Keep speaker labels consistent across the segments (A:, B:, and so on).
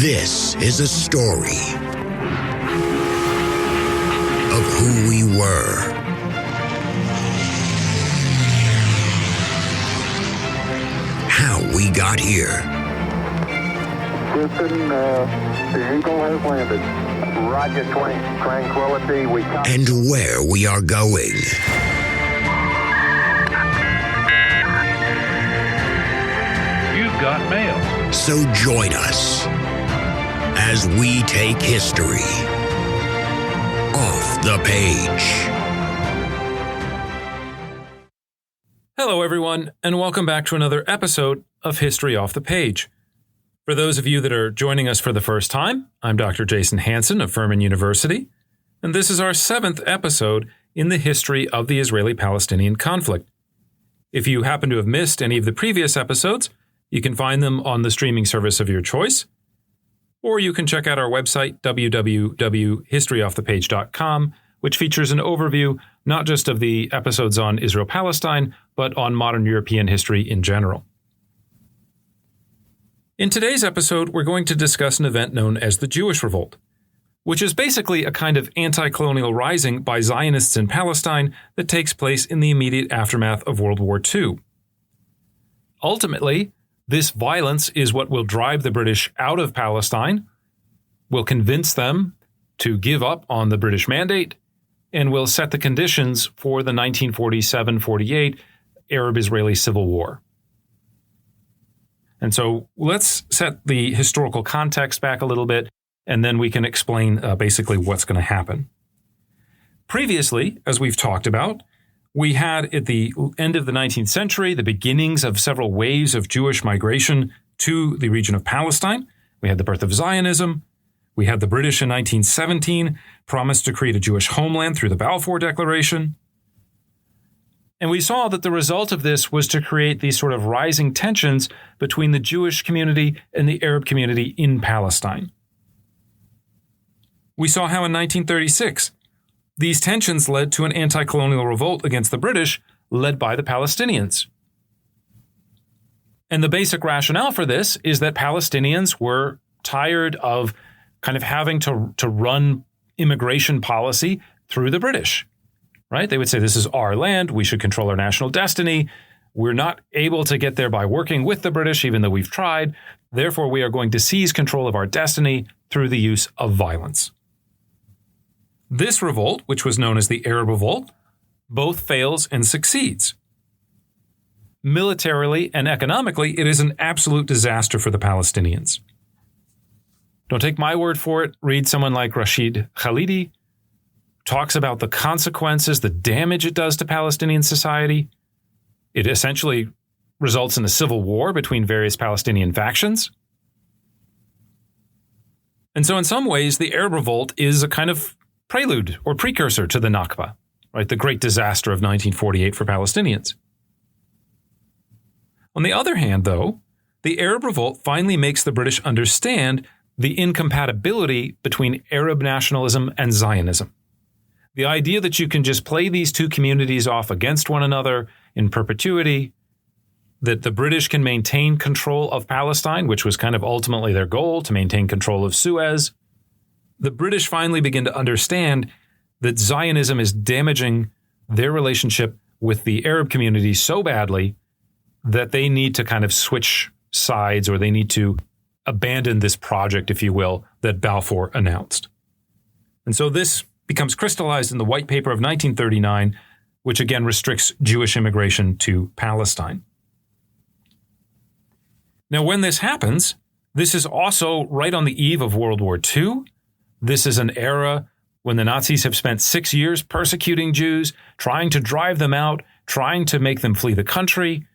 A: This is a story of who we were, how we got here.
B: Houston, the Eagle has landed. Roger, Tranquility.
A: And where we are going.
C: You've got mail.
A: So join us as we take history off the page.
D: Hello, everyone, and welcome back to another episode of History Off the Page. For those of you that are joining us for the first time, I'm Dr. Jason Hansen of Furman University, and this is our 7th episode in the history of the Israeli-Palestinian conflict. If you happen to have missed any of the previous episodes, you can find them on the streaming service of your choice, or you can check out our website, www.historyoffthepage.com, which features an overview not just of the episodes on Israel-Palestine, but on modern European history in general. In today's episode, we're going to discuss an event known as the Jewish Revolt, which is basically a kind of anti-colonial rising by Zionists in Palestine that takes place in the immediate aftermath of World War II. Ultimately, this violence is what will drive the British out of Palestine, will convince them to give up on the British mandate, and will set the conditions for the 1947-48 Arab-Israeli Civil War. And so let's set the historical context back a little bit, and then we can explain basically what's going to happen. Previously, as we've talked about, we had at the end of the 19th century the beginnings of several waves of Jewish migration to the region of Palestine. We had the birth of Zionism. We had the British in 1917 promised to create a Jewish homeland through the Balfour Declaration. And we saw that the result of this was to create these sort of rising tensions between the Jewish community and the Arab community in Palestine. We saw how in 1936, these tensions led to an anti-colonial revolt against the British led by the Palestinians. And the basic rationale for this is that Palestinians were tired of kind of having to run immigration policy through the British. Right? They would say, this is our land. We should control our national destiny. We're not able to get there by working with the British, even though we've tried. Therefore, we are going to seize control of our destiny through the use of violence. This revolt, which was known as the Arab Revolt, both fails and succeeds. Militarily and economically, it is an absolute disaster for the Palestinians. Don't take my word for it. Read someone like Rashid Khalidi, talks about the consequences, the damage it does to Palestinian society. It essentially results in a civil war between various Palestinian factions. And so in some ways, the Arab Revolt is a kind of prelude or precursor to the Nakba, right? The great disaster of 1948 for Palestinians. On the other hand, though, the Arab Revolt finally makes the British understand the incompatibility between Arab nationalism and Zionism. The idea that you can just play these two communities off against one another in perpetuity, that the British can maintain control of Palestine, which was kind of ultimately their goal, to maintain control of Suez. The British finally begin to understand that Zionism is damaging their relationship with the Arab community so badly that they need to kind of switch sides, or they need to abandon this project, if you will, that Balfour announced. And so this becomes crystallized in the White Paper of 1939, which again restricts Jewish immigration to Palestine. Now, when this happens, this is also right on the eve of World War II. This is an era when the Nazis have spent 6 years persecuting Jews, trying to drive them out, trying to make them flee the country.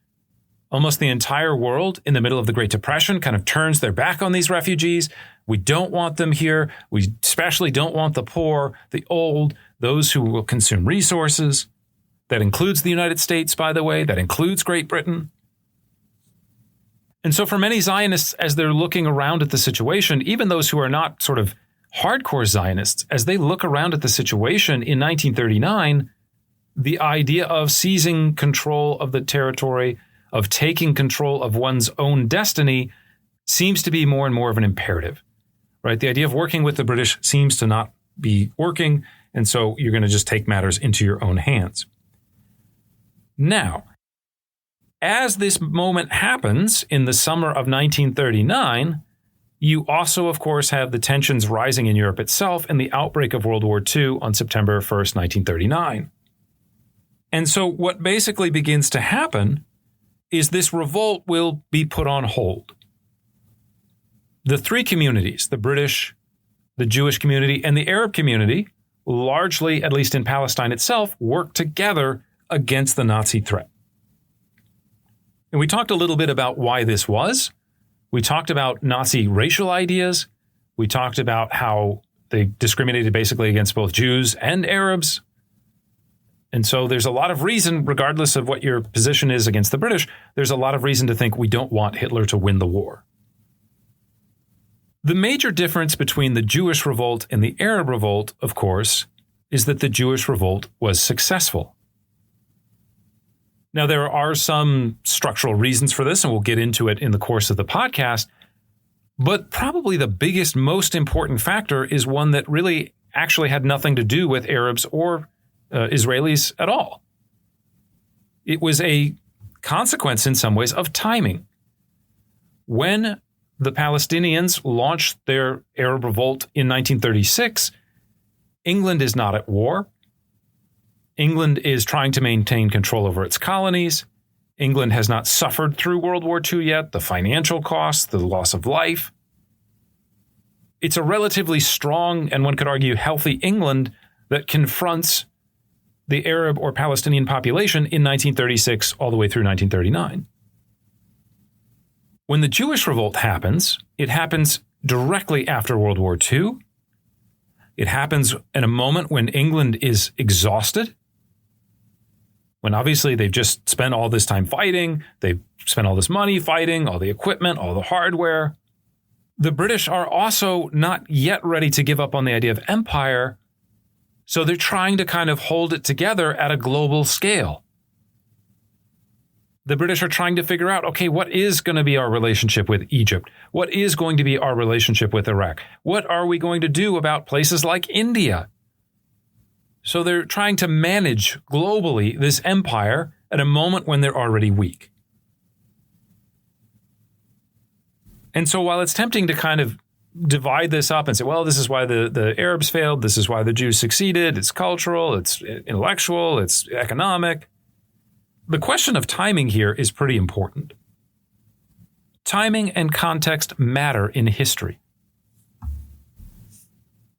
D: Almost the entire world in the middle of the Great Depression kind of turns their back on these refugees. We don't want them here. We especially don't want the poor, the old, those who will consume resources. That includes the United States, by the way. That includes Great Britain. And so for many Zionists, as they're looking around at the situation, even those who are not sort of hardcore Zionists, as they look around at the situation in 1939, the idea of seizing control of the territory, of taking control of one's own destiny, seems to be more and more of an imperative. right? The idea of working with the British seems to not be working, and so you're going to just take matters into your own hands. Now, as this moment happens in the summer of 1939, you also, of course, have the tensions rising in Europe itself and the outbreak of World War II on September 1st, 1939. And so what basically begins to happen is this revolt will be put on hold. The three communities, the British, the Jewish community, and the Arab community, largely, at least in Palestine itself, work together against the Nazi threat. And we talked a little bit about why this was. We talked about Nazi racial ideas. We talked about how they discriminated basically against both Jews and Arabs. And so there's a lot of reason, regardless of what your position is against the British, there's a lot of reason to think we don't want Hitler to win the war. The major difference between the Jewish revolt and the Arab revolt, of course, is that the Jewish revolt was successful. Now, there are some structural reasons for this, and we'll get into it in the course of the podcast. But probably the biggest, most important factor is one that really actually had nothing to do with Arabs or Israelis at all. It was a consequence in some ways of timing. When the Palestinians launched their Arab revolt in 1936, England is not at war. England is trying to maintain control over its colonies. England has not suffered through World War II yet, the financial costs, the loss of life. It's a relatively strong, and one could argue healthy England that confronts the Arab or Palestinian population in 1936 all the way through 1939. When the Jewish revolt happens, it happens directly after World War II. It happens in a moment when England is exhausted, when obviously they've just spent all this time fighting, they've spent all this money fighting, all the equipment, all the hardware. The British are also not yet ready to give up on the idea of empire, so they're trying to kind of hold it together at a global scale. The British are trying to figure out, okay, what is going to be our relationship with Egypt? What is going to be our relationship with Iraq? What are we going to do about places like India? So they're trying to manage globally this empire at a moment when they're already weak. And so while it's tempting to kind of divide this up and say, well, this is why the Arabs failed, this is why the Jews succeeded, it's cultural, it's intellectual, it's economic. The question of timing here is pretty important. Timing and context matter in history.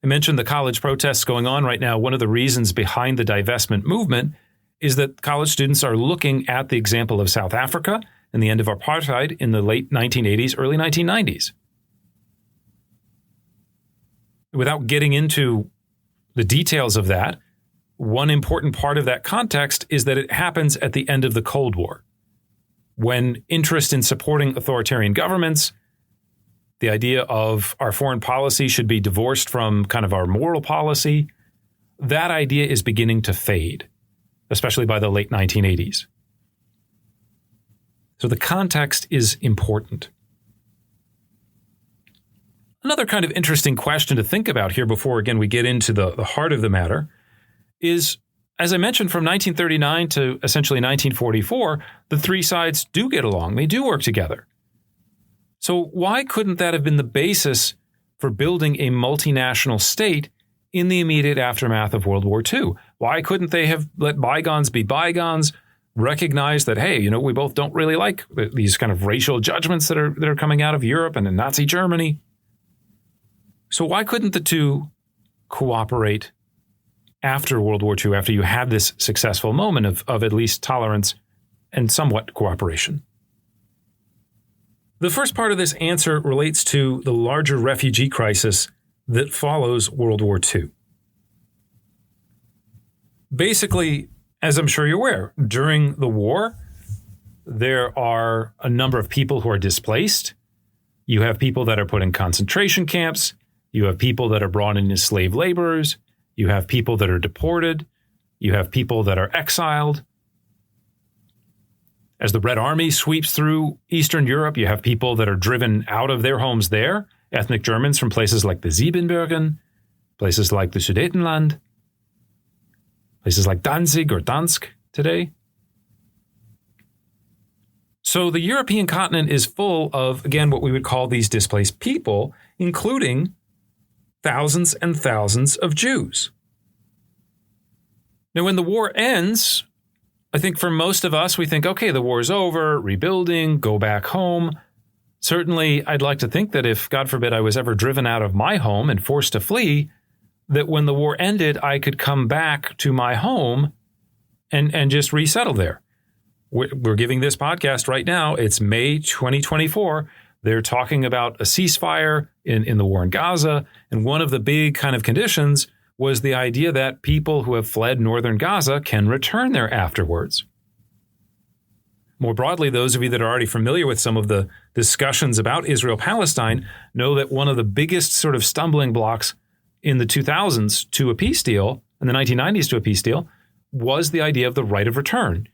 D: I mentioned the college protests going on right now. One of the reasons behind the divestment movement is that college students are looking at the example of South Africa and the end of apartheid in the late 1980s, early 1990s. Without getting into the details of that, one important part of that context is that it happens at the end of the Cold War, when interest in supporting authoritarian governments, the idea of our foreign policy should be divorced from kind of our moral policy, that idea is beginning to fade, especially by the late 1980s. So the context is important. Another kind of interesting question to think about here before, again, we get into the heart of the matter is, as I mentioned, from 1939 to essentially 1944, the three sides do get along. They do work together. So why couldn't that have been the basis for building a multinational state in the immediate aftermath of World War II? Why couldn't they have let bygones be bygones, recognize that, hey, we both don't really like these kind of racial judgments that are coming out of Europe and in Nazi Germany? So why couldn't the two cooperate after World War II, after you had this successful moment of at least tolerance and somewhat cooperation? The first part of this answer relates to the larger refugee crisis that follows World War II. Basically, as I'm sure you're aware, during the war, there are a number of people who are displaced. You have people that are put in concentration camps. You have people that are brought in as slave laborers. You have people that are deported. You have people that are exiled. As the Red Army sweeps through Eastern Europe, you have people that are driven out of their homes there ethnic Germans from places like the Siebenbürgen, places like the Sudetenland, places like Danzig or Dansk today. So the European continent is full of, again, what we would call these displaced people, including thousands and thousands of Jews. Now, when the war ends, I think for most of us, we think, okay, the war's over, rebuilding, go back home. Certainly, I'd like to think that if, God forbid, I was ever driven out of my home and forced to flee, that when the war ended, I could come back to my home and just resettle there. We're giving this podcast right now. It's May 2024. They're talking about a ceasefire in the war in Gaza. And one of the big kind of conditions was the idea that people who have fled northern Gaza can return there afterwards. More broadly, those of you that are already familiar with some of the discussions about Israel-Palestine know that one of the biggest sort of stumbling blocks in the 2000s to a peace deal, in the 1990s to a peace deal, was the idea of the right of return.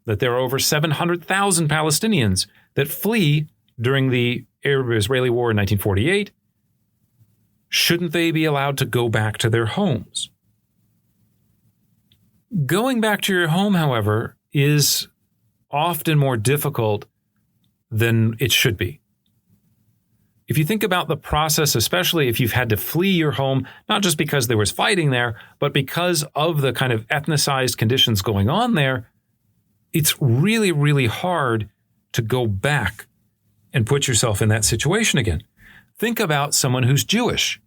D: That there are over 700,000 Palestinians that flee during the Arab-Israeli War in 1948. Shouldn't they be allowed to go back to their homes? Going back to your home, however, is often more difficult than it should be. If you think about the process, especially if you've had to flee your home, not just because there was fighting there, but because of the kind of ethnicized conditions going on there, it's really, really hard to go back and put yourself in that situation again. Think about someone who's Jewish.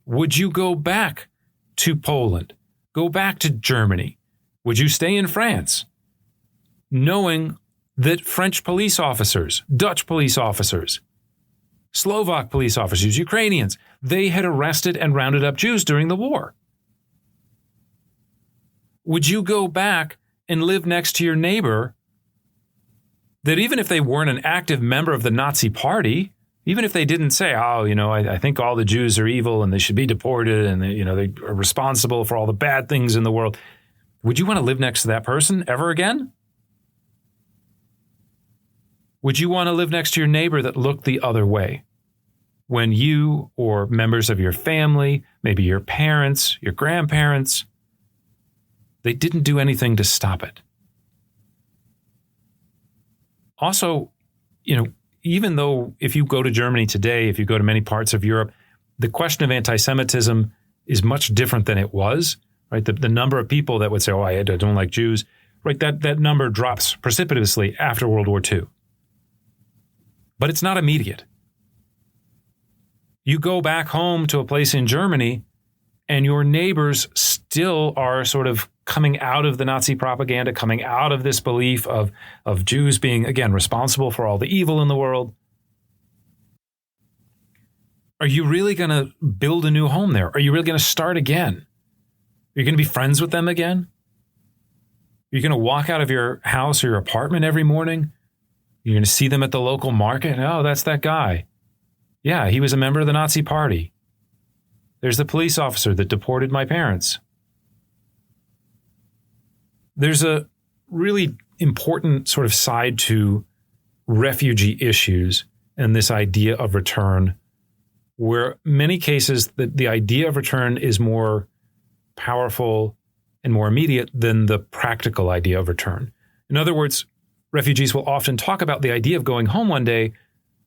D: Would you go back to Poland? Go back to Germany? Would you stay in France? Knowing that French police officers, Dutch police officers, Slovak police officers, Ukrainians, they had arrested and rounded up Jews during the war. Would you go back and live next to your neighbor that even if they weren't an active member of the Nazi party, even if they didn't say, oh, I think all the Jews are evil and they should be deported and they are responsible for all the bad things in the world, would you want to live next to that person ever again? Would you want to live next to your neighbor that looked the other way when you or members of your family, maybe your parents, your grandparents, they didn't do anything to stop it? Also, even though if you go to Germany today, if you go to many parts of Europe, the question of anti-Semitism is much different than it was, right? The number of people that would say, oh, I don't like Jews, right? That number drops precipitously after World War II. But it's not immediate. You go back home to a place in Germany and your neighbors still are sort of coming out of the Nazi propaganda, coming out of this belief of Jews being, again, responsible for all the evil in the world. Are you really going to build a new home there? Are you really going to start again? Are you going to be friends with them again? Are you going to walk out of your house or your apartment every morning? You're going to see them at the local market? Oh, that's that guy. Yeah, he was a member of the Nazi party. There's the police officer that deported my parents. There's a really important sort of side to refugee issues and this idea of return, where many cases the idea of return is more powerful and more immediate than the practical idea of return. In other words, refugees will often talk about the idea of going home one day,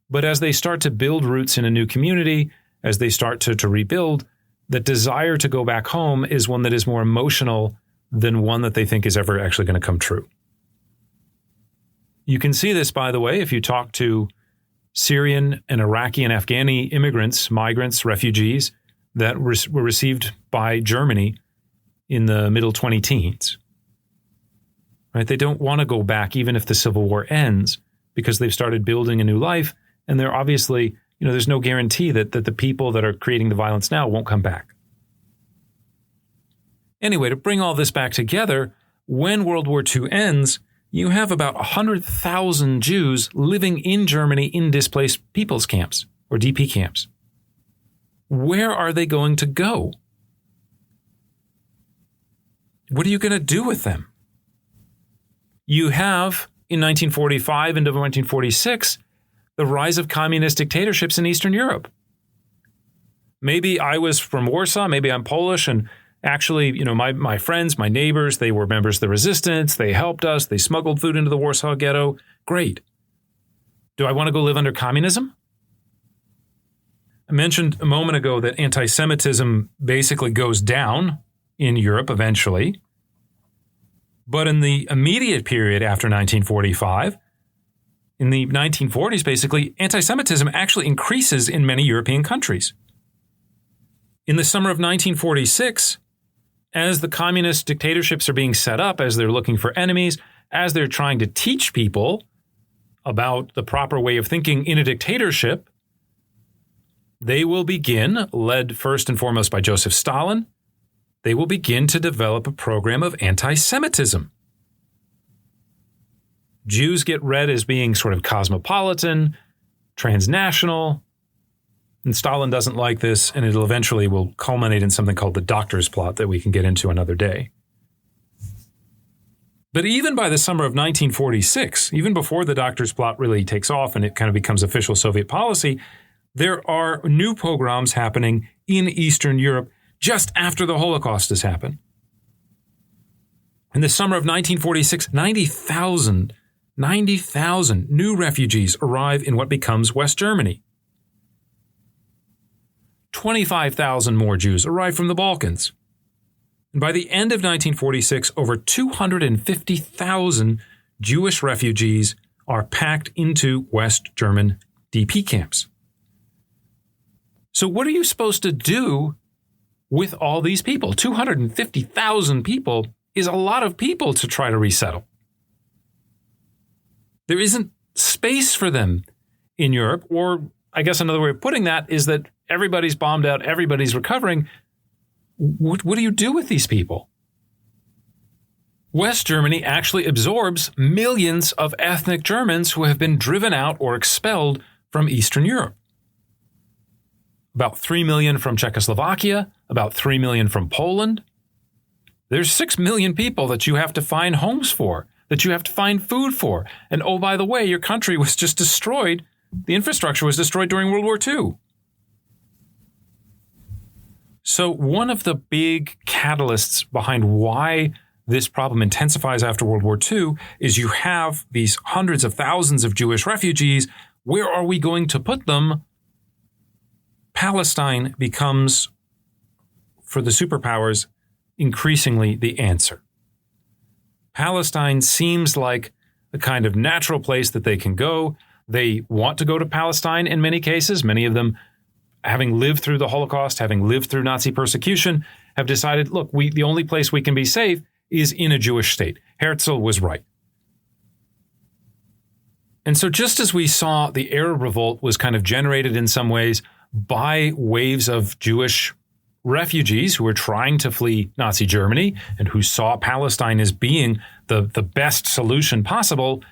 D: but as they start to build roots in a new community, as they start to rebuild, the desire to go back home is one that is more emotional than one that they think is ever actually going to come true. You can see this, by the way, if you talk to Syrian and Iraqi and Afghani immigrants, migrants, refugees that were received by Germany in the middle 20-teens. Right? They don't want to go back even if the civil war ends because they've started building a new life, and they're obviously, there's no guarantee that the people that are creating the violence now won't come back. Anyway, to bring all this back together, when World War II ends, you have about 100,000 Jews living in Germany in displaced people's camps, or DP camps. Where are they going to go? What are you going to do with them? You have, in 1945 into 1946, the rise of communist dictatorships in Eastern Europe. Maybe I was from Warsaw, maybe I'm Polish, and actually, my friends, my neighbors, they were members of the resistance, they helped us, they smuggled food into the Warsaw Ghetto. Great. Do I want to go live under communism? I mentioned a moment ago that anti-Semitism basically goes down in Europe eventually. But in the immediate period after 1945, in the 1940s basically, anti-Semitism actually increases in many European countries. In the summer of 1946, as the communist dictatorships are being set up, as they're looking for enemies, as they're trying to teach people about the proper way of thinking in a dictatorship, they will begin, led first and foremost by Joseph Stalin, they will begin to develop a program of anti-Semitism. Jews get read as being sort of cosmopolitan, transnational, and Stalin doesn't like this, and it eventually will culminate in something called the Doctor's Plot that we can get into another day. But even by the summer of 1946, even before the Doctor's Plot really takes off and it kind of becomes official Soviet policy, there are new pogroms happening in Eastern Europe just after the Holocaust has happened. In the summer of 1946, 90,000 new refugees arrive in what becomes West Germany. 25,000 more Jews arrive from the Balkans. And by the end of 1946, over 250,000 Jewish refugees are packed into West German DP camps. So what are you supposed to do with all these people? 250,000 people is a lot of people to try to resettle. There isn't space for them in Europe, or I guess another way of putting that is that everybody's bombed out, everybody's recovering. What do you do with these people? West Germany actually absorbs millions of ethnic Germans who have been driven out or expelled from Eastern Europe. About 3 million from Czechoslovakia, about 3 million from Poland. There's 6 million people that you have to find homes for, that you have to find food for. And oh, by the way, your country was just destroyed. The infrastructure was destroyed during World War II. So one of the big catalysts behind why this problem intensifies after World War II is you have these hundreds of thousands of Jewish refugees. Where are we going to put them? Palestine becomes, for the superpowers, increasingly the answer. Palestine seems like a kind of natural place that they can go. They want to go to Palestine in many cases. Many of them, having lived through the Holocaust, having lived through Nazi persecution, have decided, look, the only place we can be safe is in a Jewish state. Herzl was right. And so just as we saw the Arab Revolt was kind of generated in some ways by waves of Jewish refugees who were trying to flee Nazi Germany and who saw Palestine as being the best solution possible,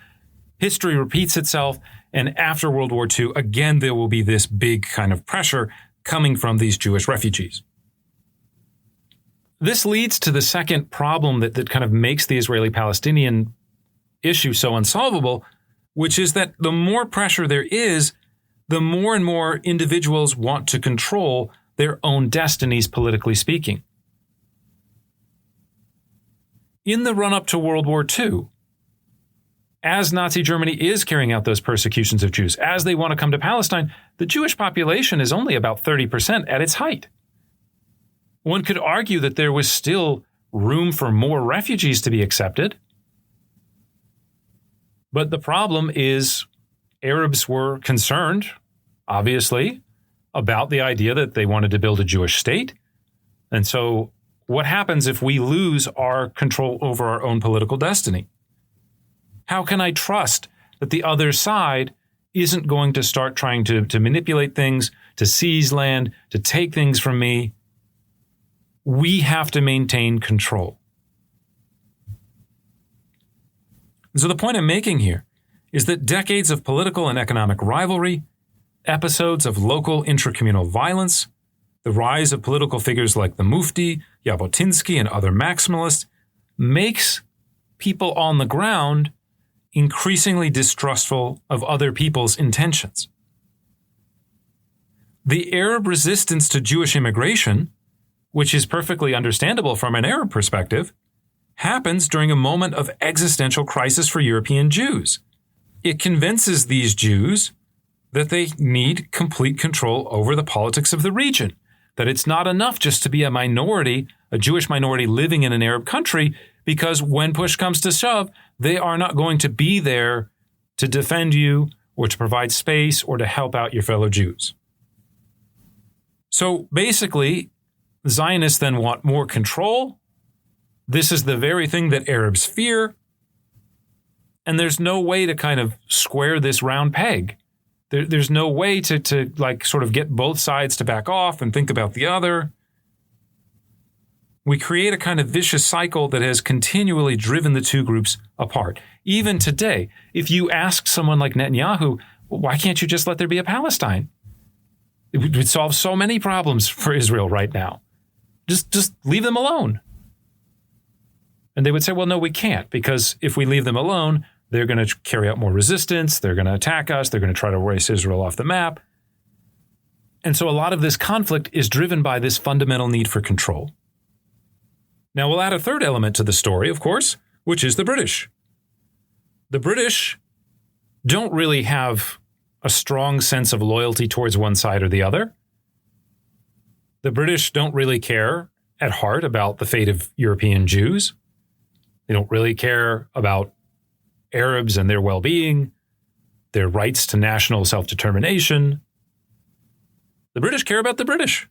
D: history repeats itself. And after World War II, again, there will be this big kind of pressure coming from these Jewish refugees. This leads to the second problem that kind of makes the Israeli-Palestinian issue so unsolvable, which is that the more pressure there is, the more and more individuals want to control their own destinies, politically speaking. In the run-up to World War II, as Nazi Germany is carrying out those persecutions of Jews, as they want to come to Palestine, the Jewish population is only about 30% at its height. One could argue that there was still room for more refugees to be accepted. But the problem is Arabs were concerned, obviously, about the idea that they wanted to build a Jewish state. And so what happens if we lose our control over our own political destiny? How can I trust that the other side isn't going to start trying to manipulate things, to seize land, to take things from me? We have to maintain control. And so the point I'm making here is that decades of political and economic rivalry, episodes of local intracommunal violence, the rise of political figures like the Mufti, Jabotinsky, and other maximalists makes people on the ground increasingly distrustful of other people's intentions. The Arab resistance to Jewish immigration, which is perfectly understandable from an Arab perspective, happens during a moment of existential crisis for European Jews. It convinces these Jews that they need complete control over the politics of the region, that it's not enough just to be a minority, a Jewish minority living in an Arab country, because when push comes to shove, they are not going to be there to defend you or to provide space or to help out your fellow Jews. So basically, Zionists then want more control. This is the very thing that Arabs fear. And there's no way to kind of square this round peg. There's no way to like sort of get both sides to back off and think about the other. We create a kind of vicious cycle that has continually driven the two groups apart. Even today, if you ask someone like Netanyahu, why can't you just let there be a Palestine? It would solve so many problems for Israel right now. Just leave them alone. And they would say, well, no, we can't, because if we leave them alone, they're going to carry out more resistance. They're going to attack us. They're going to try to erase Israel off the map. And so a lot of this conflict is driven by this fundamental need for control. Now, we'll add a third element to the story, of course, which is the British. The British don't really have a strong sense of loyalty towards one side or the other. The British don't really care at heart about the fate of European Jews. They don't really care about Arabs and their well-being, their rights to national self-determination. The British care about the British.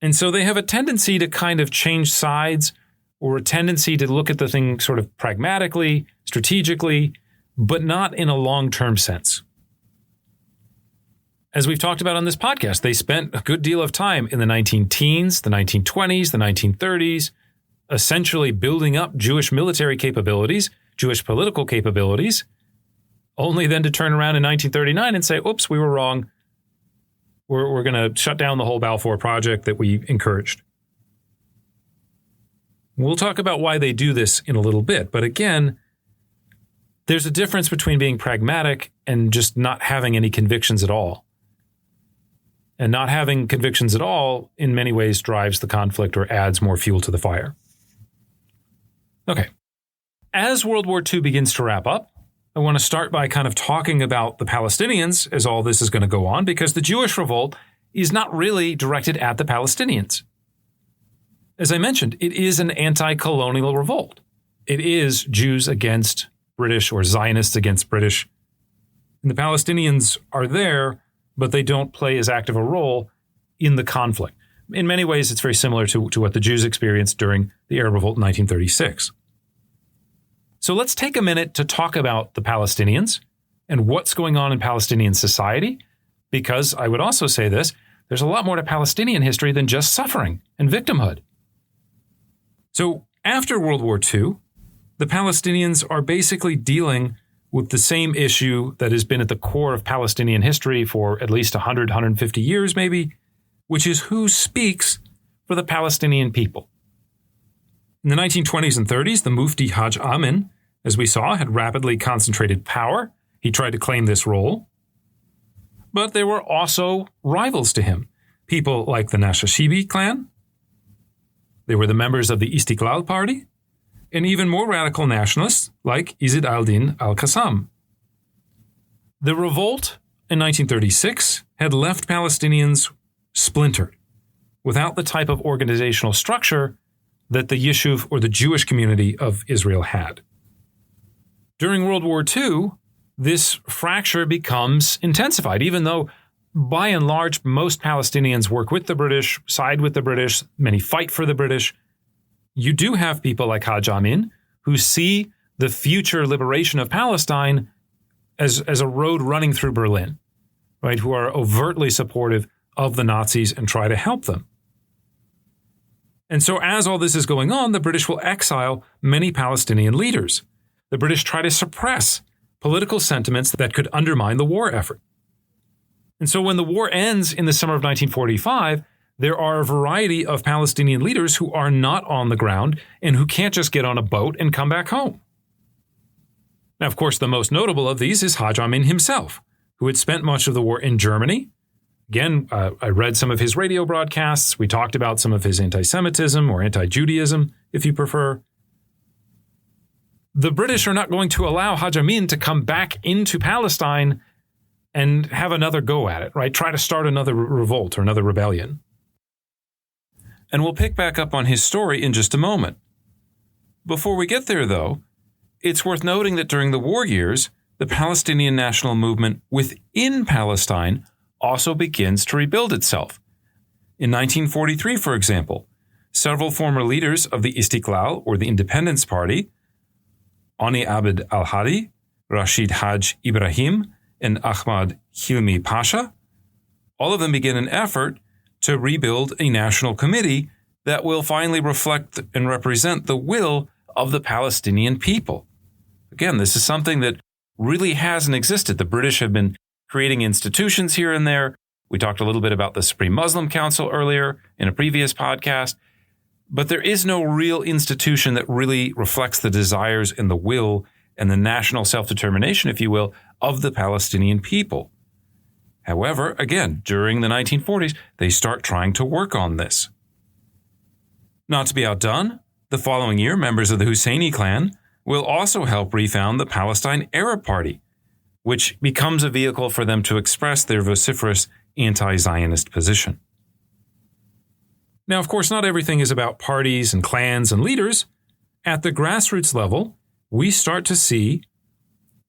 D: And so they have a tendency to kind of change sides, or a tendency to look at the thing sort of pragmatically, strategically, but not in a long-term sense. As we've talked about on this podcast, they spent a good deal of time in the 19-teens, the 1920s, the 1930s, essentially building up Jewish military capabilities, Jewish political capabilities, only then to turn around in 1939 and say, oops, we were wrong. We're going to shut down the whole Balfour Project that we encouraged. We'll talk about why they do this in a little bit. But again, there's a difference between being pragmatic and just not having any convictions at all. And not having convictions at all, in many ways, drives the conflict or adds more fuel to the fire. Okay. As World War II begins to wrap up, I want to start by kind of talking about the Palestinians as all this is going to go on, because the Jewish Revolt is not really directed at the Palestinians. As I mentioned, it is an anti-colonial revolt. It is Jews against British or Zionists against British. And the Palestinians are there, but they don't play as active a role in the conflict. In many ways, it's very similar to what the Jews experienced during the Arab Revolt in 1936. So let's take a minute to talk about the Palestinians and what's going on in Palestinian society, because I would also say this, there's a lot more to Palestinian history than just suffering and victimhood. So after World War II, the Palestinians are basically dealing with the same issue that has been at the core of Palestinian history for at least 100, 150 years maybe, which is who speaks for the Palestinian people. In the 1920s and 30s, the Mufti Haj Amin, as we saw, had rapidly concentrated power. He tried to claim this role. But there were also rivals to him, people like the Nashashibi clan. They were the members of the Istiqlal Party, and even more radical nationalists like Izz al-Din al-Qassam. The revolt in 1936 had left Palestinians splintered, without the type of organizational structure that the Yishuv or the Jewish community of Israel had. During World War II, this fracture becomes intensified, even though by and large, most Palestinians work with the British, side with the British, many fight for the British. You do have people like Haj Amin who see the future liberation of Palestine as a road running through Berlin, right? Who are overtly supportive of the Nazis and try to help them. And so as all this is going on, the British will exile many Palestinian leaders. The British try to suppress political sentiments that could undermine the war effort. And so when the war ends in the summer of 1945, there are a variety of Palestinian leaders who are not on the ground and who can't just get on a boat and come back home. Now, of course, the most notable of these is Haj Amin himself, who had spent much of the war in Germany. Again, I read some of his radio broadcasts. We talked about some of his anti-Semitism or anti-Judaism, if you prefer. The British are not going to allow Haj Amin to come back into Palestine and have another go at it, right? Try to start another revolt or another rebellion. And we'll pick back up on his story in just a moment. Before we get there, though, it's worth noting that during the war years, the Palestinian national movement within Palestine also begins to rebuild itself. In 1943, for example, several former leaders of the Istiqlal, or the Independence Party, Ani Abd al-Hadi, Rashid Haj Ibrahim, and Ahmad Hilmi Pasha, all of them begin an effort to rebuild a national committee that will finally reflect and represent the will of the Palestinian people. Again, this is something that really hasn't existed. The British have been creating institutions here and there. We talked a little bit about the Supreme Muslim Council earlier in a previous podcast, but there is no real institution that really reflects the desires and the will and the national self-determination, if you will, of the Palestinian people. However, again, during the 1940s, they start trying to work on this. Not to be outdone, the following year, members of the Husseini clan will also help refound the Palestine Arab Party, which becomes a vehicle for them to express their vociferous anti-Zionist position. Now, of course, not everything is about parties and clans and leaders. At the grassroots level, we start to see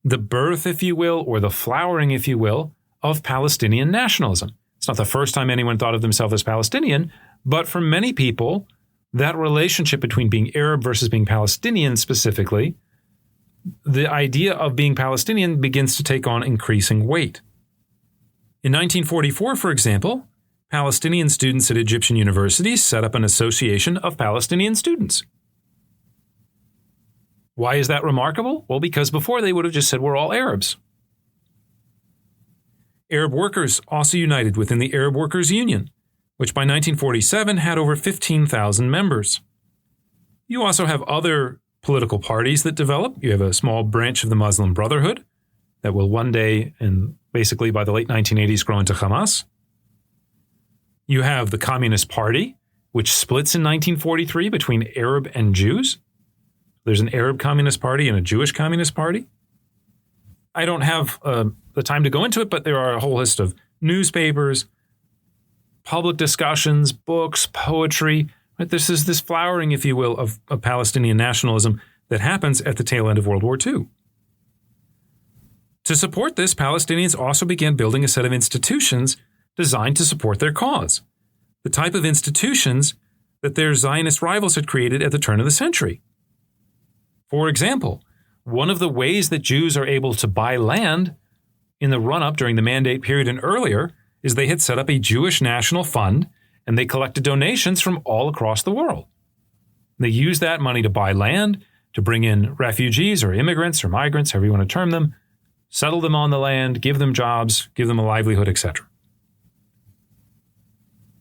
D: the birth, if you will, or the flowering, if you will, of Palestinian nationalism. It's not the first time anyone thought of themselves as Palestinian, but for many people, that relationship between being Arab versus being Palestinian specifically, the idea of being Palestinian begins to take on increasing weight. In 1944, for example, Palestinian students at Egyptian universities set up an association of Palestinian students. Why is that remarkable? Well, because before they would have just said we're all Arabs. Arab workers also united within the Arab Workers' Union, which by 1947 had over 15,000 members. You also have other political parties that develop. You have a small branch of the Muslim Brotherhood that will one day, and basically by the late 1980s, grow into Hamas. You have the Communist Party, which splits in 1943 between Arab and Jews. There's an Arab Communist Party and a Jewish Communist Party. I don't have the time to go into it, but there are a whole list of newspapers, public discussions, books, poetry. Right? This is this flowering, if you will, of Palestinian nationalism that happens at the tail end of World War II. To support this, Palestinians also began building a set of institutions designed to support their cause, the type of institutions that their Zionist rivals had created at the turn of the century. For example, one of the ways that Jews are able to buy land in the run-up during the Mandate period and earlier is they had set up a Jewish national fund, and they collected donations from all across the world. They used that money to buy land, to bring in refugees or immigrants or migrants, however you want to term them, settle them on the land, give them jobs, give them a livelihood, etc.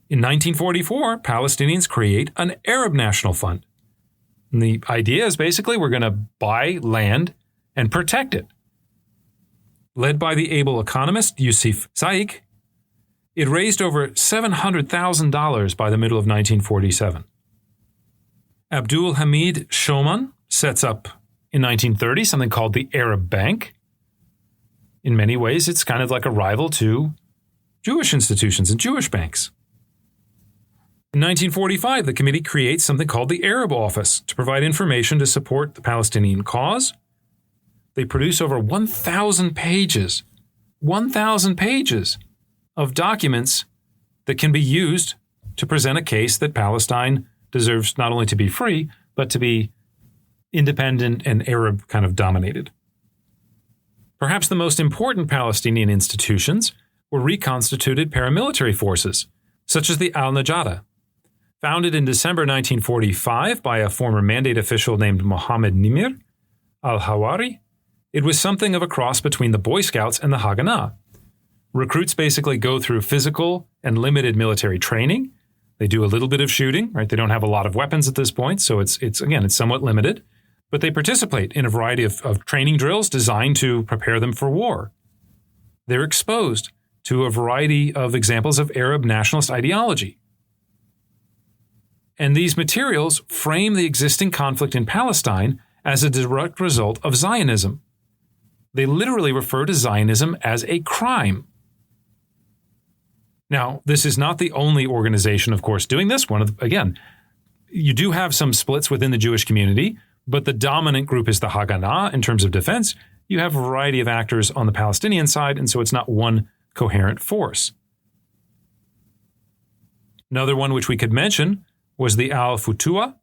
D: In 1944, Palestinians create an Arab National Fund. And the idea is basically we're going to buy land and protect it. Led by the able economist Yusuf Saik, it raised over $700,000 by the middle of 1947. Abdul Hamid Shoman sets up in 1930 something called the Arab Bank. In many ways, it's kind of like a rival to Jewish institutions and Jewish banks. In 1945, the committee creates something called the Arab Office to provide information to support the Palestinian cause. They produce over 1,000 pages of documents that can be used to present a case that Palestine deserves not only to be free, but to be independent and Arab kind of dominated. Perhaps the most important Palestinian institutions were reconstituted paramilitary forces, such as the Al-Najada. Founded in December 1945 by a former Mandate official named Mohammed Nimir al-Hawari, it was something of a cross between the Boy Scouts and the Haganah. Recruits basically go through physical and limited military training. They do a little bit of shooting, right? They don't have a lot of weapons at this point, so it's somewhat limited. But they participate in a variety of training drills designed to prepare them for war. they're exposed to a variety of examples of Arab nationalist ideology. And these materials frame the existing conflict in Palestine as a direct result of Zionism. They literally refer to Zionism as a crime. Now, this is not the only organization, of course, doing this. Again, you do have some splits within the Jewish community, but the dominant group is the Haganah in terms of defense. You have a variety of actors on the Palestinian side, and so it's not one coherent force. Another one which we could mention was the Al-Futuha,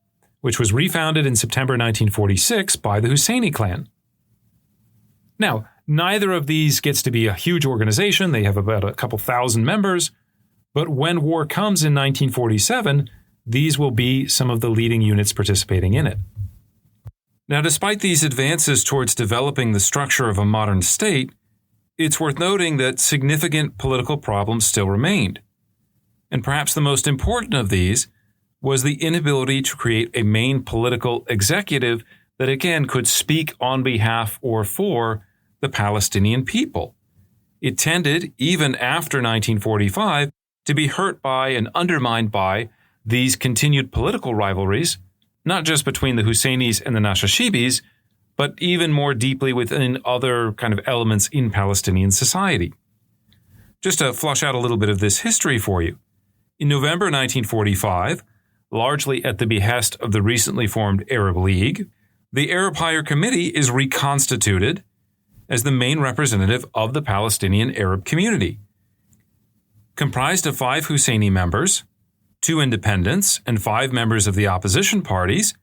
D: which was refounded in September 1946 by the Husseini clan. Now, neither of these gets to be a huge organization. They have about a couple thousand members. But when war comes in 1947, these will be some of the leading units participating in it. Now, despite these advances towards developing the structure of a modern state, it's worth noting that significant political problems still remained. And perhaps the most important of these was the inability to create a main political executive that, again, could speak on behalf or for the Palestinian people. It tended, even after 1945, to be hurt by and undermined by these continued political rivalries, not just between the Husseinis and the Nashashibis, but even more deeply within other kind of elements in Palestinian society. Just to flush out a little bit of this history for you, in November 1945, largely at the behest of the recently formed Arab League, the Arab Higher Committee is reconstituted as the main representative of the Palestinian Arab community. Comprised of 5 Husseini members, 2 independents, and 5 members of the opposition parties,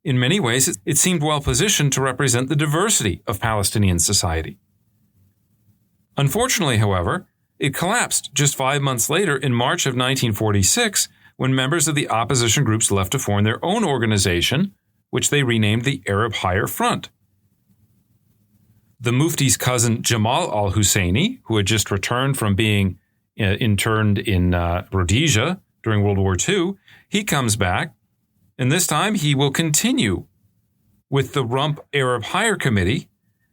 D: in many ways it seemed well positioned to represent the diversity of Palestinian society. Unfortunately, however, it collapsed just 5 months later in March of 1946 when members of the opposition groups left to form their own organization, which they renamed the Arab Higher Front. The Mufti's cousin Jamal al-Husseini, who had just returned from being interned in Rhodesia during World War II, he comes back, and this time he will continue with the Rump Arab Higher Committee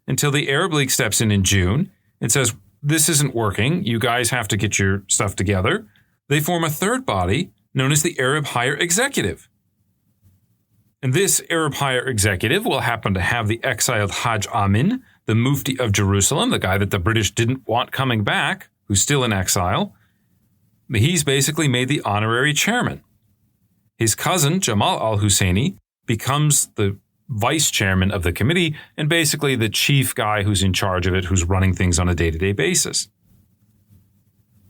D: until the Arab League steps in June and says, this isn't working, you guys have to get your stuff together. They form a third body known as the Arab Higher Executive. And this Arab Higher Executive will happen to have the exiled Hajj Amin, the Mufti of Jerusalem, the guy that the British didn't want coming back, who's still in exile. He's basically made the honorary chairman. His cousin, Jamal al-Husseini, becomes the vice chairman of the committee and basically the chief guy who's in charge of it, who's running things on a day-to-day basis.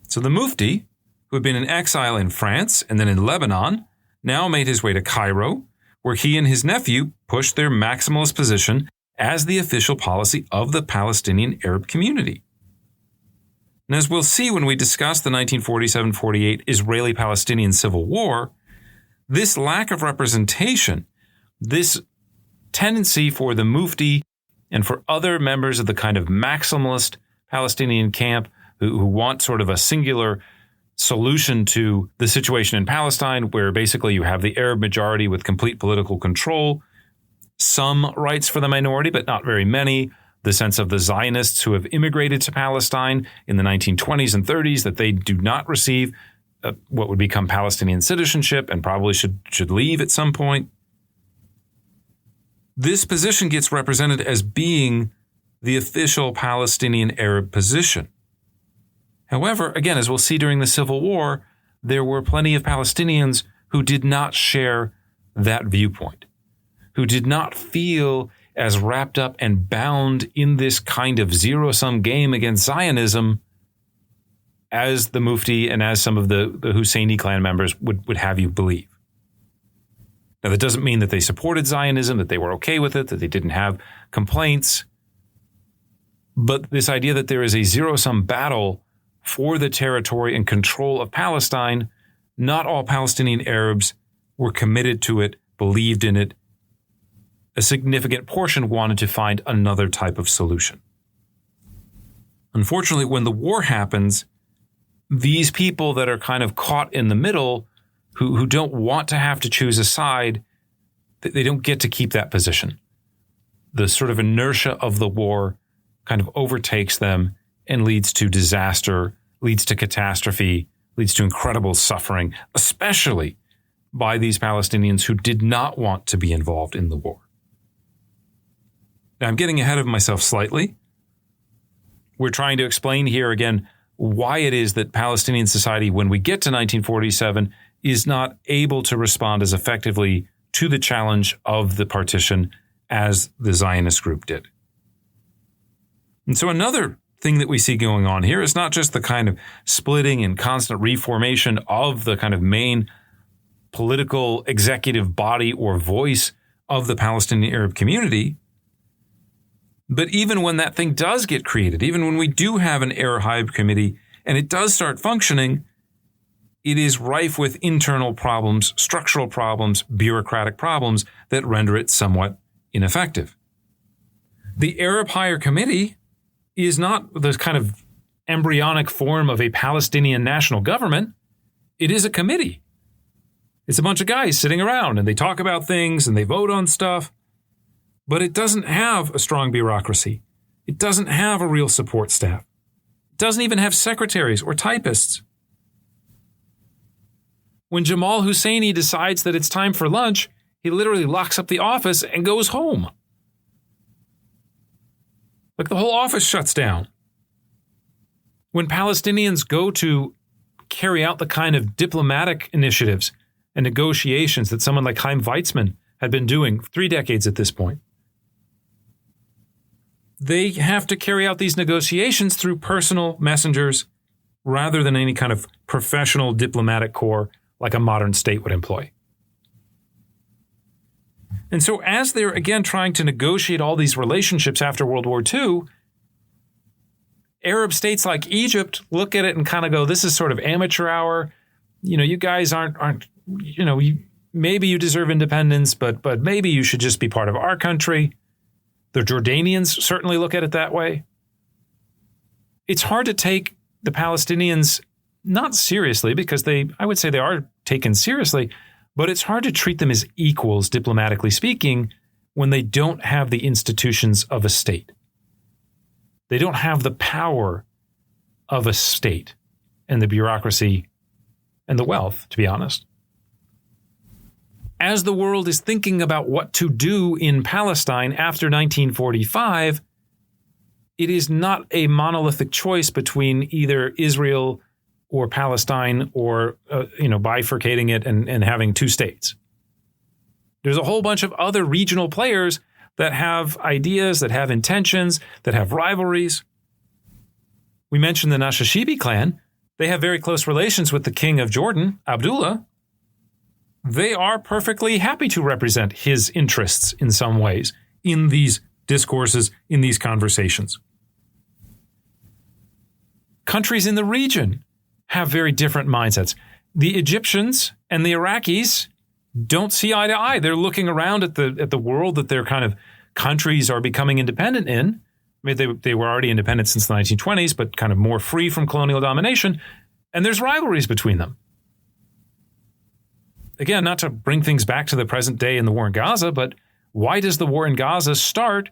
D: So the Mufti, who had been in exile in France and then in Lebanon, now made his way to Cairo, where he and his nephew pushed their maximalist position as the official policy of the Palestinian Arab community. And as we'll see when we discuss the 1947-48 Israeli-Palestinian Civil War, this lack of representation, this tendency for the Mufti and for other members of the kind of maximalist Palestinian camp who want sort of a singular solution to the situation in Palestine, where basically you have the Arab majority with complete political control, some rights for the minority, but not very many, the sense of the Zionists who have immigrated to Palestine in the 1920s and 30s, that they do not receive what would become Palestinian citizenship and probably should leave at some point. This position gets represented as being the official Palestinian Arab position. However, again, as we'll see during the Civil War, there were plenty of Palestinians who did not share that viewpoint, who did not feel as wrapped up and bound in this kind of zero-sum game against Zionism as the Mufti and as some of the Husseini clan members would have you believe. Now, that doesn't mean that they supported Zionism, that they were okay with it, that they didn't have complaints. But this idea that there is a zero-sum battle for the territory and control of Palestine, not all Palestinian Arabs were committed to it, believed in it. A significant portion wanted to find another type of solution. Unfortunately, when the war happens, these people that are kind of caught in the middle, who don't want to have to choose a side, they don't get to keep that position. The sort of inertia of the war kind of overtakes them, and leads to disaster, leads to catastrophe, leads to incredible suffering, especially by these Palestinians who did not want to be involved in the war. Now, I'm getting ahead of myself slightly. We're trying to explain here again why it is that Palestinian society, when we get to 1947, is not able to respond as effectively to the challenge of the partition as the Zionist group did. And so another thing that we see going on here is not just the kind of splitting and constant reformation of the kind of main political executive body or voice of the Palestinian Arab community, but even when that thing does get created, even when we do have an Arab committee and it does start functioning, it is rife with internal problems, structural problems, bureaucratic problems that render it somewhat ineffective. The Arab Higher Committee is not the kind of embryonic form of a Palestinian national government. It is a committee. It's a bunch of guys sitting around and they talk about things and they vote on stuff, but it doesn't have a strong bureaucracy. It doesn't have a real support staff. It doesn't even have secretaries or typists. When Jamal Husseini decides that it's time for lunch, he literally locks up the office and goes home. Like the whole office shuts down. When Palestinians go to carry out the kind of diplomatic initiatives and negotiations that someone like Chaim Weizmann had been doing for 3 decades at this point, they have to carry out these negotiations through personal messengers rather than any kind of professional diplomatic corps like a modern state would employ. And so as they're, again, trying to negotiate all these relationships after World War II, Arab states like Egypt look at it and kind of go, this is sort of amateur hour. You know, you guys aren't you know, maybe you deserve independence, but maybe you should just be part of our country. The Jordanians certainly look at it that way. It's hard to take the Palestinians not seriously because I would say they are taken seriously, but it's hard to treat them as equals, diplomatically speaking, when they don't have the institutions of a state. They don't have the power of a state and the bureaucracy and the wealth, to be honest. As the world is thinking about what to do in Palestine after 1945, it is not a monolithic choice between either Israel or Palestine or bifurcating it and having 2 states. There's a whole bunch of other regional players that have ideas, that have intentions, that have rivalries. We mentioned the Nashashibi clan. They have very close relations with the king of Jordan, Abdullah. They are perfectly happy to represent his interests in some ways in these discourses, in these conversations. Countries in the region have very different mindsets. The Egyptians and the Iraqis don't see eye to eye. They're looking around at the world that their kind of countries are becoming independent in. I mean, they were already independent since the 1920s, but kind of more free from colonial domination. And there's rivalries between them. Again, not to bring things back to the present day in the war in Gaza, but why does the war in Gaza start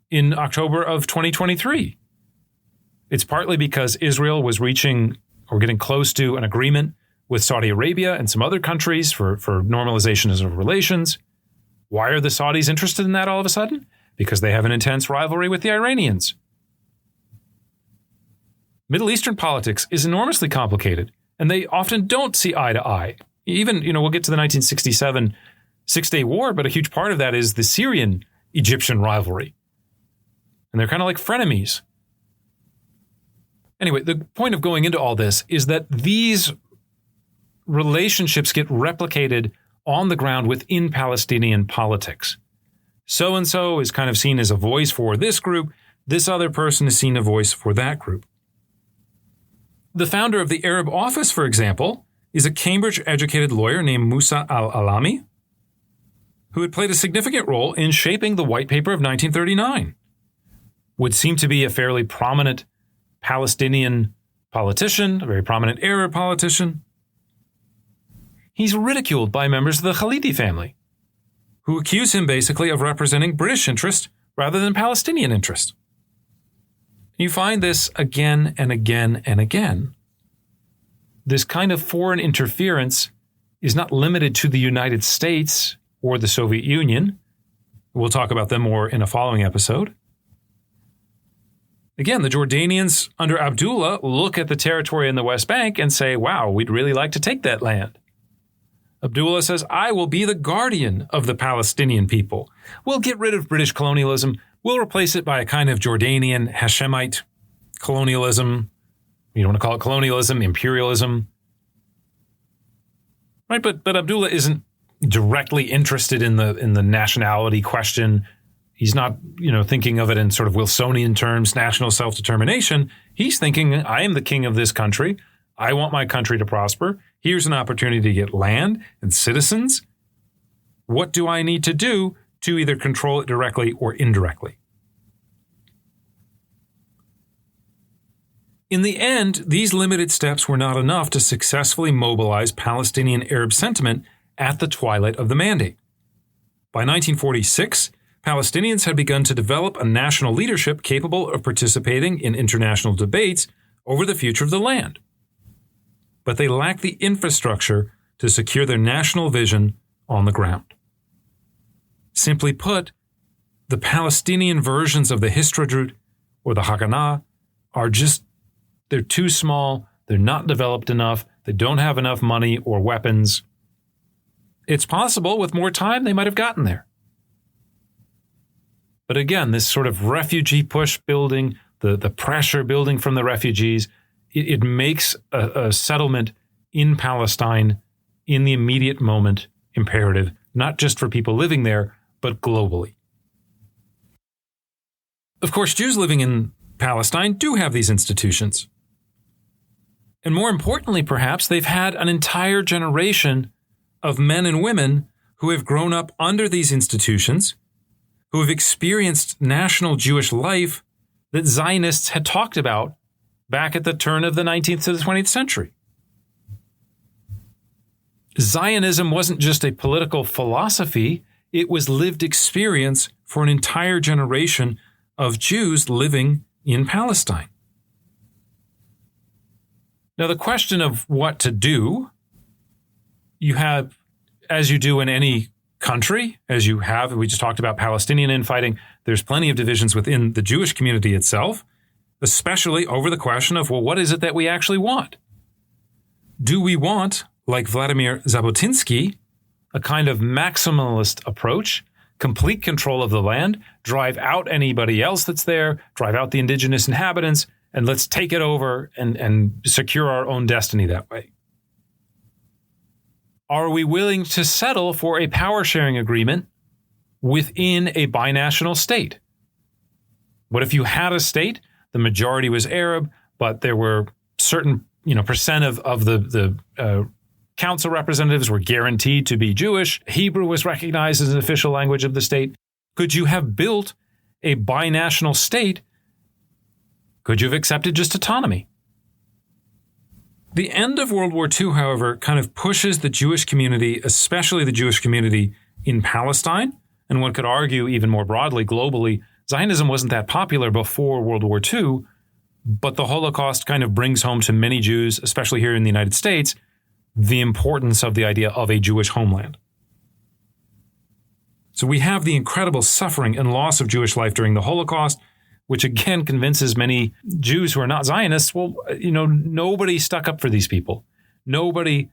D: in October of 2023? It's partly because Israel was reaching or getting close to an agreement with Saudi Arabia and some other countries for normalization of relations. Why are the Saudis interested in that all of a sudden? Because they have an intense rivalry with the Iranians. Middle Eastern politics is enormously complicated, and they often don't see eye to eye. Even, we'll get to the 1967 Six-Day War, but a huge part of that is the Syrian-Egyptian rivalry. And they're kind of like frenemies. Anyway, the point of going into all this is that these relationships get replicated on the ground within Palestinian politics. So-and-so is kind of seen as a voice for this group. This other person is seen a voice for that group. The founder of the Arab Office, for example, is a Cambridge-educated lawyer named Musa al-Alami, who had played a significant role in shaping the White Paper of 1939. Would seem to be a fairly prominent Palestinian politician, a very prominent Arab politician. He's ridiculed by members of the Khalidi family, who accuse him basically of representing British interest rather than Palestinian interest. You find this again and again and again. This kind of foreign interference is not limited to the United States or the Soviet Union. We'll talk about them more in a following episode. Again, the Jordanians under Abdullah look at the territory in the West Bank and say, wow, we'd really like to take that land. Abdullah says, I will be the guardian of the Palestinian people. We'll get rid of British colonialism. We'll replace it by a kind of Jordanian Hashemite colonialism. You don't want to call it colonialism, imperialism. Right, but Abdullah isn't directly interested in the nationality question. He's not, thinking of it in sort of Wilsonian terms, national self-determination. He's thinking, I am the king of this country. I want my country to prosper. Here's an opportunity to get land and citizens. What do I need to do to either control it directly or indirectly? In the end, these limited steps were not enough to successfully mobilize Palestinian Arab sentiment at the twilight of the Mandate. By 1946, Palestinians had begun to develop a national leadership capable of participating in international debates over the future of the land. But they lacked the infrastructure to secure their national vision on the ground. Simply put, the Palestinian versions of the Histadrut or the Haganah they're too small, they're not developed enough, they don't have enough money or weapons. It's possible with more time they might have gotten there. But again, this sort of refugee push building, the pressure building from the refugees, it makes a settlement in Palestine in the immediate moment imperative, not just for people living there, but globally. Of course, Jews living in Palestine do have these institutions. And more importantly, perhaps, they've had an entire generation of men and women who have grown up under these institutions, who have experienced national Jewish life that Zionists had talked about back at the turn of the 19th to the 20th century. Zionism wasn't just a political philosophy, it was lived experience for an entire generation of Jews living in Palestine. Now, the question of what to do, you have, as you do in any country, as you have, we just talked about Palestinian infighting, there's plenty of divisions within the Jewish community itself, especially over the question of, well, what is it that we actually want? Do we want, like Vladimir Jabotinsky, a kind of maximalist approach, complete control of the land, drive out anybody else that's there, drive out the indigenous inhabitants, and let's take it over and secure our own destiny that way? Are we willing to settle for a power-sharing agreement within a binational state? What if you had a state, the majority was Arab, but there were certain percent of the council representatives were guaranteed to be Jewish. Hebrew was recognized as an official language of the state. Could you have built a binational state? Could you have accepted just autonomy? The end of World War II, however, kind of pushes the Jewish community, especially the Jewish community in Palestine, and one could argue even more broadly, globally, Zionism wasn't that popular before World War II, but the Holocaust kind of brings home to many Jews, especially here in the United States, the importance of the idea of a Jewish homeland. So we have the incredible suffering and loss of Jewish life during the Holocaust, which again convinces many Jews who are not Zionists, well, nobody stuck up for these people. Nobody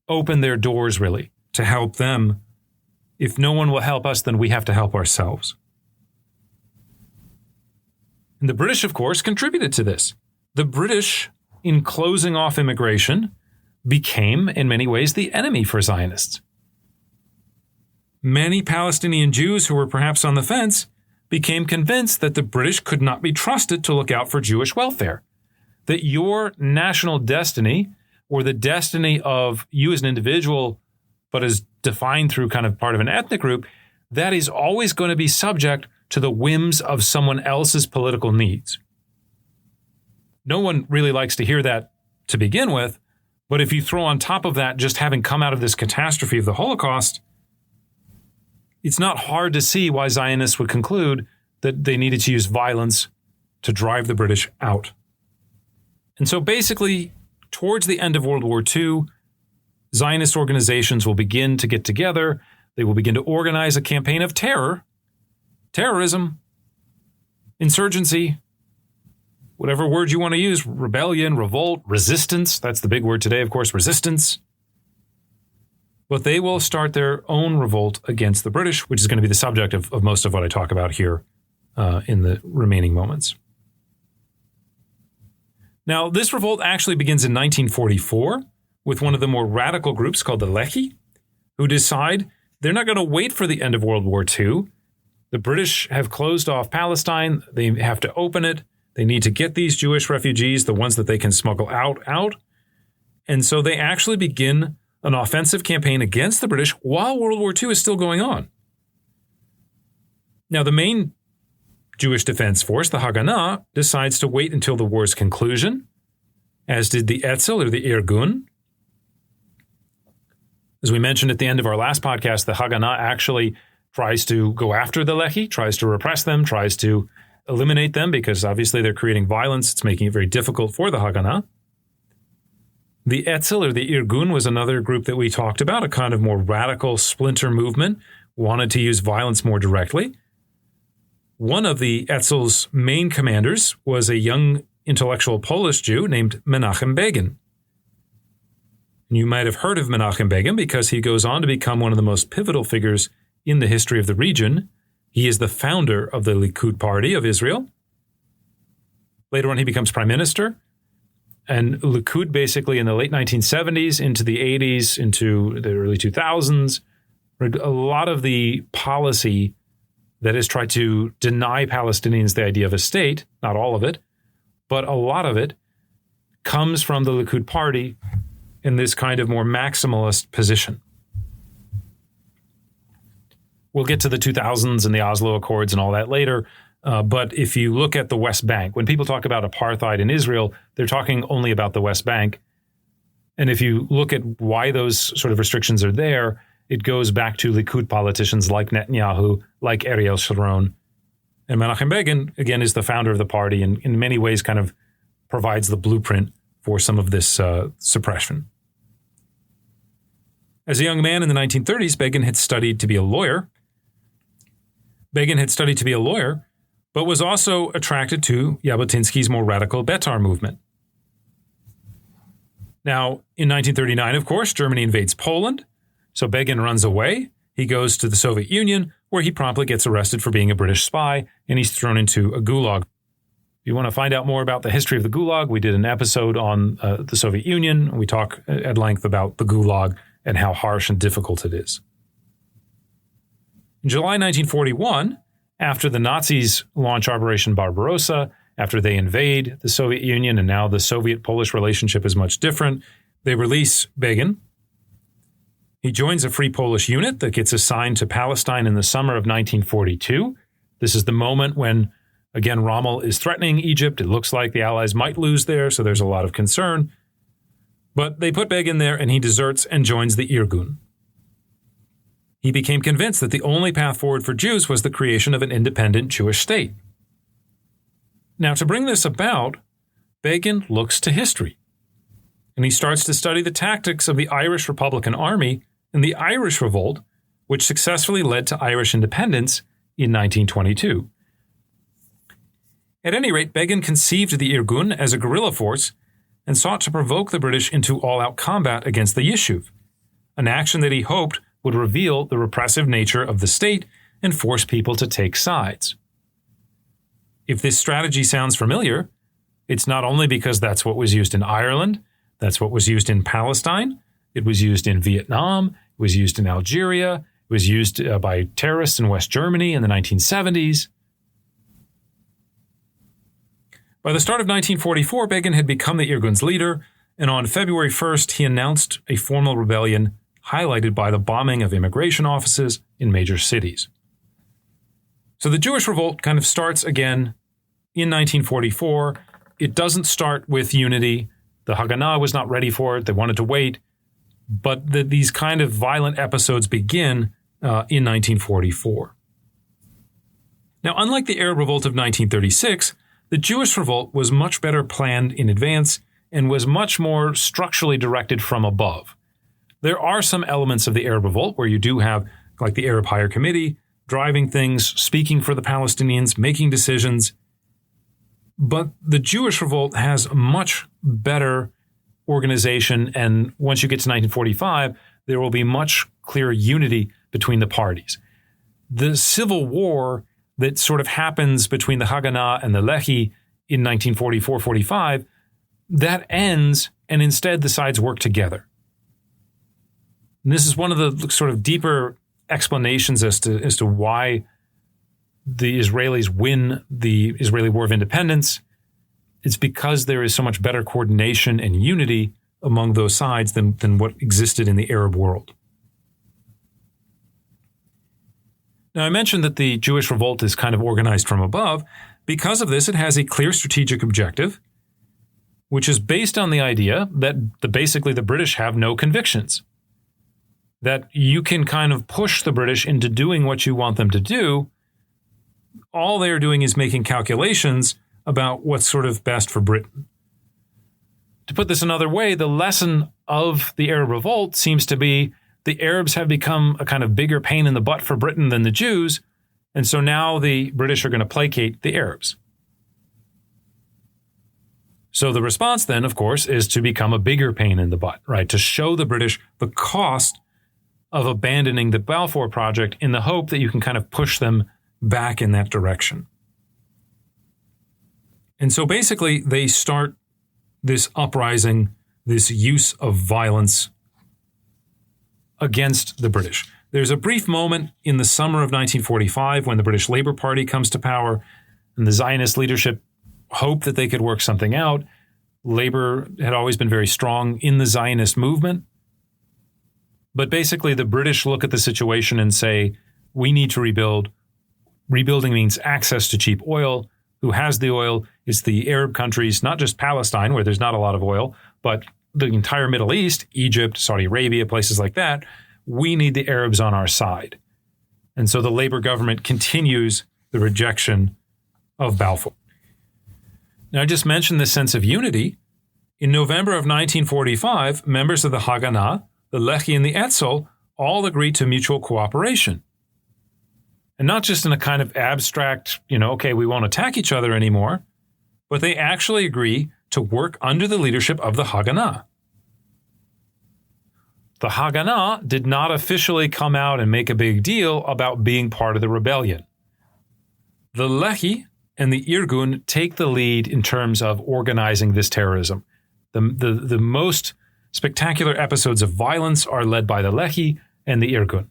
D: opened their doors, really, to help them. If no one will help us, then we have to help ourselves. And the British, of course, contributed to this. The British, in closing off immigration, became, in many ways, the enemy for Zionists. Many Palestinian Jews who were perhaps on the fence became convinced that the British could not be trusted to look out for Jewish welfare, that your national destiny, or the destiny of you as an individual, but as defined through kind of part of an ethnic group, that is always going to be subject to the whims of someone else's political needs. No one really likes to hear that to begin with, but if you throw on top of that just having come out of this catastrophe of the Holocaust, it's not hard to see why Zionists would conclude that they needed to use violence to drive the British out. And so basically, towards the end of World War II, Zionist organizations will begin to get together. They will begin to organize a campaign of terrorism, insurgency, whatever word you want to use, rebellion, revolt, resistance. That's the big word today, of course, resistance. But they will start their own revolt against the British, which is going to be the subject of most of what I talk about here in the remaining moments. Now, this revolt actually begins in 1944 with one of the more radical groups called the Lehi, who decide they're not going to wait for the end of World War II. The British have closed off Palestine. They have to open it. They need to get these Jewish refugees, the ones that they can smuggle out. And so they actually begin an offensive campaign against the British while World War II is still going on. Now, the main Jewish Defense Force, the Haganah, decides to wait until the war's conclusion, as did the Etzel or the Irgun. As we mentioned at the end of our last podcast, the Haganah actually tries to go after the Lehi, tries to repress them, tries to eliminate them because obviously they're creating violence. It's making it very difficult for the Haganah. The Etzel or the Irgun was another group that we talked about, a kind of more radical splinter movement, wanted to use violence more directly. One of the Etzel's main commanders was a young intellectual Polish Jew named Menachem Begin. And you might have heard of Menachem Begin because he goes on to become one of the most pivotal figures in the history of the region. He is the founder of the Likud party of Israel. Later on, he becomes prime minister. And Likud basically in the late 1970s into the 80s, into the early 2000s, a lot of the policy that has tried to deny Palestinians the idea of a state, not all of it, but a lot of it comes from the Likud party in this kind of more maximalist position. We'll get to the 2000s and the Oslo Accords and all that later. But if you look at the West Bank, when people talk about apartheid in Israel, they're talking only about the West Bank. And if you look at why those sort of restrictions are there, it goes back to Likud politicians like Netanyahu, like Ariel Sharon. And Menachem Begin, again, is the founder of the party and in many ways kind of provides the blueprint for some of this suppression. As a young man in the 1930s, Begin had studied to be a lawyer. But was also attracted to Jabotinsky's more radical Betar movement. Now, in 1939, of course, Germany invades Poland, so Begin runs away. He goes to the Soviet Union, where he promptly gets arrested for being a British spy, and he's thrown into a gulag. If you want to find out more about the history of the gulag, we did an episode on the Soviet Union. We talk at length about the gulag and how harsh and difficult it is. In July 1941, after the Nazis launch Operation Barbarossa, after they invade the Soviet Union, and now the Soviet-Polish relationship is much different, they release Begin. He joins a Free Polish unit that gets assigned to Palestine in the summer of 1942. This is the moment when, again, Rommel is threatening Egypt. It looks like the Allies might lose there, so there's a lot of concern. But they put Begin there, and he deserts and joins the Irgun. He became convinced that the only path forward for Jews was the creation of an independent Jewish state. Now, to bring this about, Begin looks to history, and he starts to study the tactics of the Irish Republican Army and the Irish Revolt, which successfully led to Irish independence in 1922. At any rate, Begin conceived the Irgun as a guerrilla force and sought to provoke the British into all-out combat against the Yishuv, an action that he hoped would reveal the repressive nature of the state and force people to take sides. If this strategy sounds familiar, it's not only because that's what was used in Ireland, that's what was used in Palestine, it was used in Vietnam, it was used in Algeria, it was used by terrorists in West Germany in the 1970s. By the start of 1944, Begin had become the Irgun's leader, and on February 1st, he announced a formal rebellion highlighted by the bombing of immigration offices in major cities. So the Jewish Revolt kind of starts again in 1944. It doesn't start with unity. The Haganah was not ready for it. They wanted to wait. But these kind of violent episodes begin in 1944. Now, unlike the Arab Revolt of 1936, The Jewish Revolt was much better planned in advance and was much more structurally directed from above. There are some elements of the Arab Revolt where you do have, like the Arab Higher Committee, driving things, speaking for the Palestinians, making decisions. But the Jewish Revolt has much better organization, and once you get to 1945, there will be much clearer unity between the parties. The civil war that sort of happens between the Haganah and the Lehi in 1944-45, that ends, and instead the sides work together. And this is one of the sort of deeper explanations as to why the Israelis win the Israeli War of Independence. It's because there is so much better coordination and unity among those sides than what existed in the Arab world. Now, I mentioned that the Jewish Revolt is kind of organized from above. Because of this, it has a clear strategic objective, which is based on the idea that basically the British have no convictions, that you can kind of push the British into doing what you want them to do. All they're doing is making calculations about what's sort of best for Britain. To put this another way, the lesson of the Arab Revolt seems to be the Arabs have become a kind of bigger pain in the butt for Britain than the Jews, and so now the British are going to placate the Arabs. So the response then, of course, is to become a bigger pain in the butt, right? To show the British the cost of abandoning the Balfour Project in the hope that you can kind of push them back in that direction. And so basically they start this uprising, this use of violence against the British. There's a brief moment in the summer of 1945 when the British Labour Party comes to power and the Zionist leadership hoped that they could work something out. Labour had always been very strong in the Zionist movement. But basically the British look at the situation and say, we need to rebuild. Rebuilding means access to cheap oil. Who has the oil? It's the Arab countries, not just Palestine, where there's not a lot of oil, but the entire Middle East, Egypt, Saudi Arabia, places like that. We need the Arabs on our side. And so the Labour government continues the rejection of Balfour. Now, I just mentioned this sense of unity. In November of 1945, members of the Haganah, the Lehi, and the Etzel all agreed to mutual cooperation. And not just in a kind of abstract, okay, we won't attack each other anymore, but they actually agree to work under the leadership of the Haganah. The Haganah did not officially come out and make a big deal about being part of the rebellion. The Lehi and the Irgun take the lead in terms of organizing this terrorism. The most spectacular episodes of violence are led by the Lehi and the Irgun.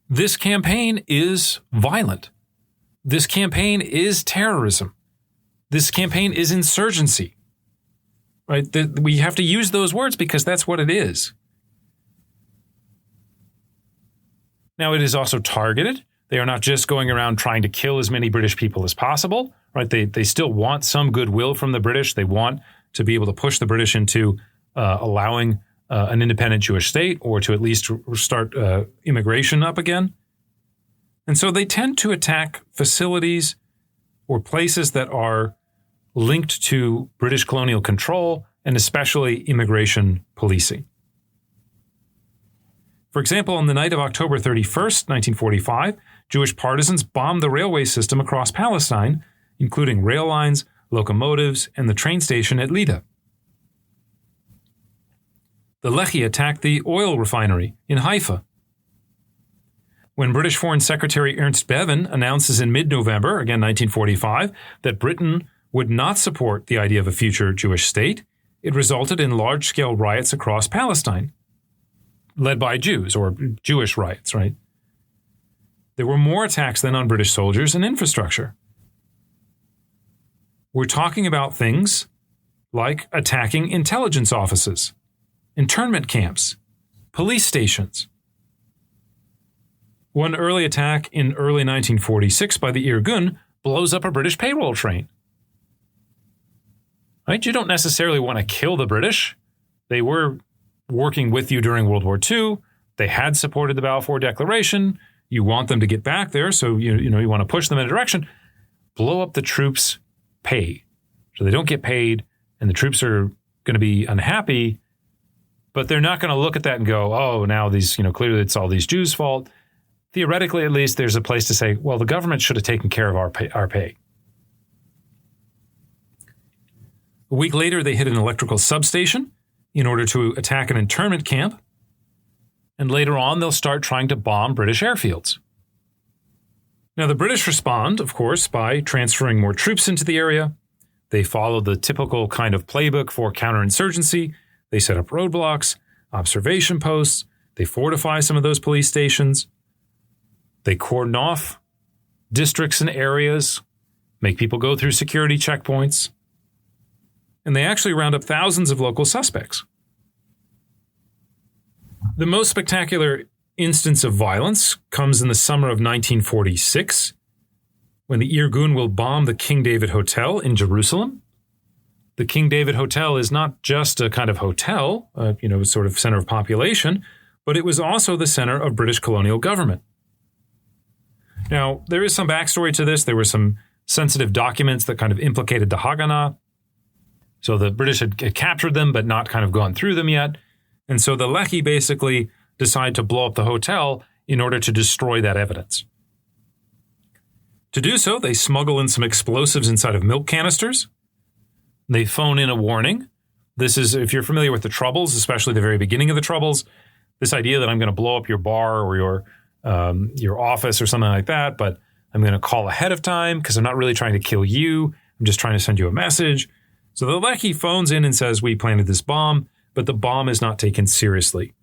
D: This campaign is violent. This campaign is terrorism. This campaign is insurgency. Right? We have to use those words because that's what it is. Now, it is also targeted. They are not just going around trying to kill as many British people as possible. Right? They still want some goodwill from the British. They want to be able to push the British into allowing an independent Jewish state, or to at least start immigration up again. And so they tend to attack facilities or places that are linked to British colonial control and especially immigration policing. For example, on the night of October 31st, 1945, Jewish partisans bombed the railway system across Palestine, including rail lines, locomotives, and the train station at Lida. The Lehi attacked the oil refinery in Haifa. When British Foreign Secretary Ernst Bevin announces in mid-November, again 1945, that Britain would not support the idea of a future Jewish state, it resulted in large-scale riots across Palestine, led by Jews, or Jewish riots, right? There were more attacks than on British soldiers and infrastructure. We're talking about things like attacking intelligence offices, internment camps, police stations. One early attack in early 1946 by the Irgun blows up a British payroll train. Right? You don't necessarily want to kill the British. They were working with you during World War II. They had supported the Balfour Declaration. You want them to get back there, so you want to push them in a direction. blow up the troops' pay. So they don't get paid, and the troops are going to be unhappy, but they're not going to look at that and go, oh, now these, clearly it's all these Jews' fault. Theoretically, at least, there's a place to say, well, the government should have taken care of our pay. A week later, they hit an electrical substation in order to attack an internment camp. And later on, they'll start trying to bomb British airfields. Now, the British respond, of course, by transferring more troops into the area. They follow the typical kind of playbook for counterinsurgency. They set up roadblocks, observation posts. They fortify some of those police stations. They cordon off districts and areas, make people go through security checkpoints. And they actually round up thousands of local suspects. The most spectacular instance of violence comes in the summer of 1946, when the Irgun will bomb the King David Hotel in Jerusalem. The King David Hotel is not just a kind of hotel, sort of center of population, but it was also the center of British colonial government. Now, there is some backstory to this. There were some sensitive documents that kind of implicated the Haganah. So the British had captured them, but not kind of gone through them yet. And so the Lehi basically decide to blow up the hotel in order to destroy that evidence. To do so, they smuggle in some explosives inside of milk canisters. They phone in a warning. This is, if you're familiar with the Troubles, especially the very beginning of the Troubles, this idea that I'm going to blow up your bar or your office or something like that, but I'm going to call ahead of time because I'm not really trying to kill you. I'm just trying to send you a message. So the Lehi phones in and says, we planted this bomb, but the bomb is not taken seriously.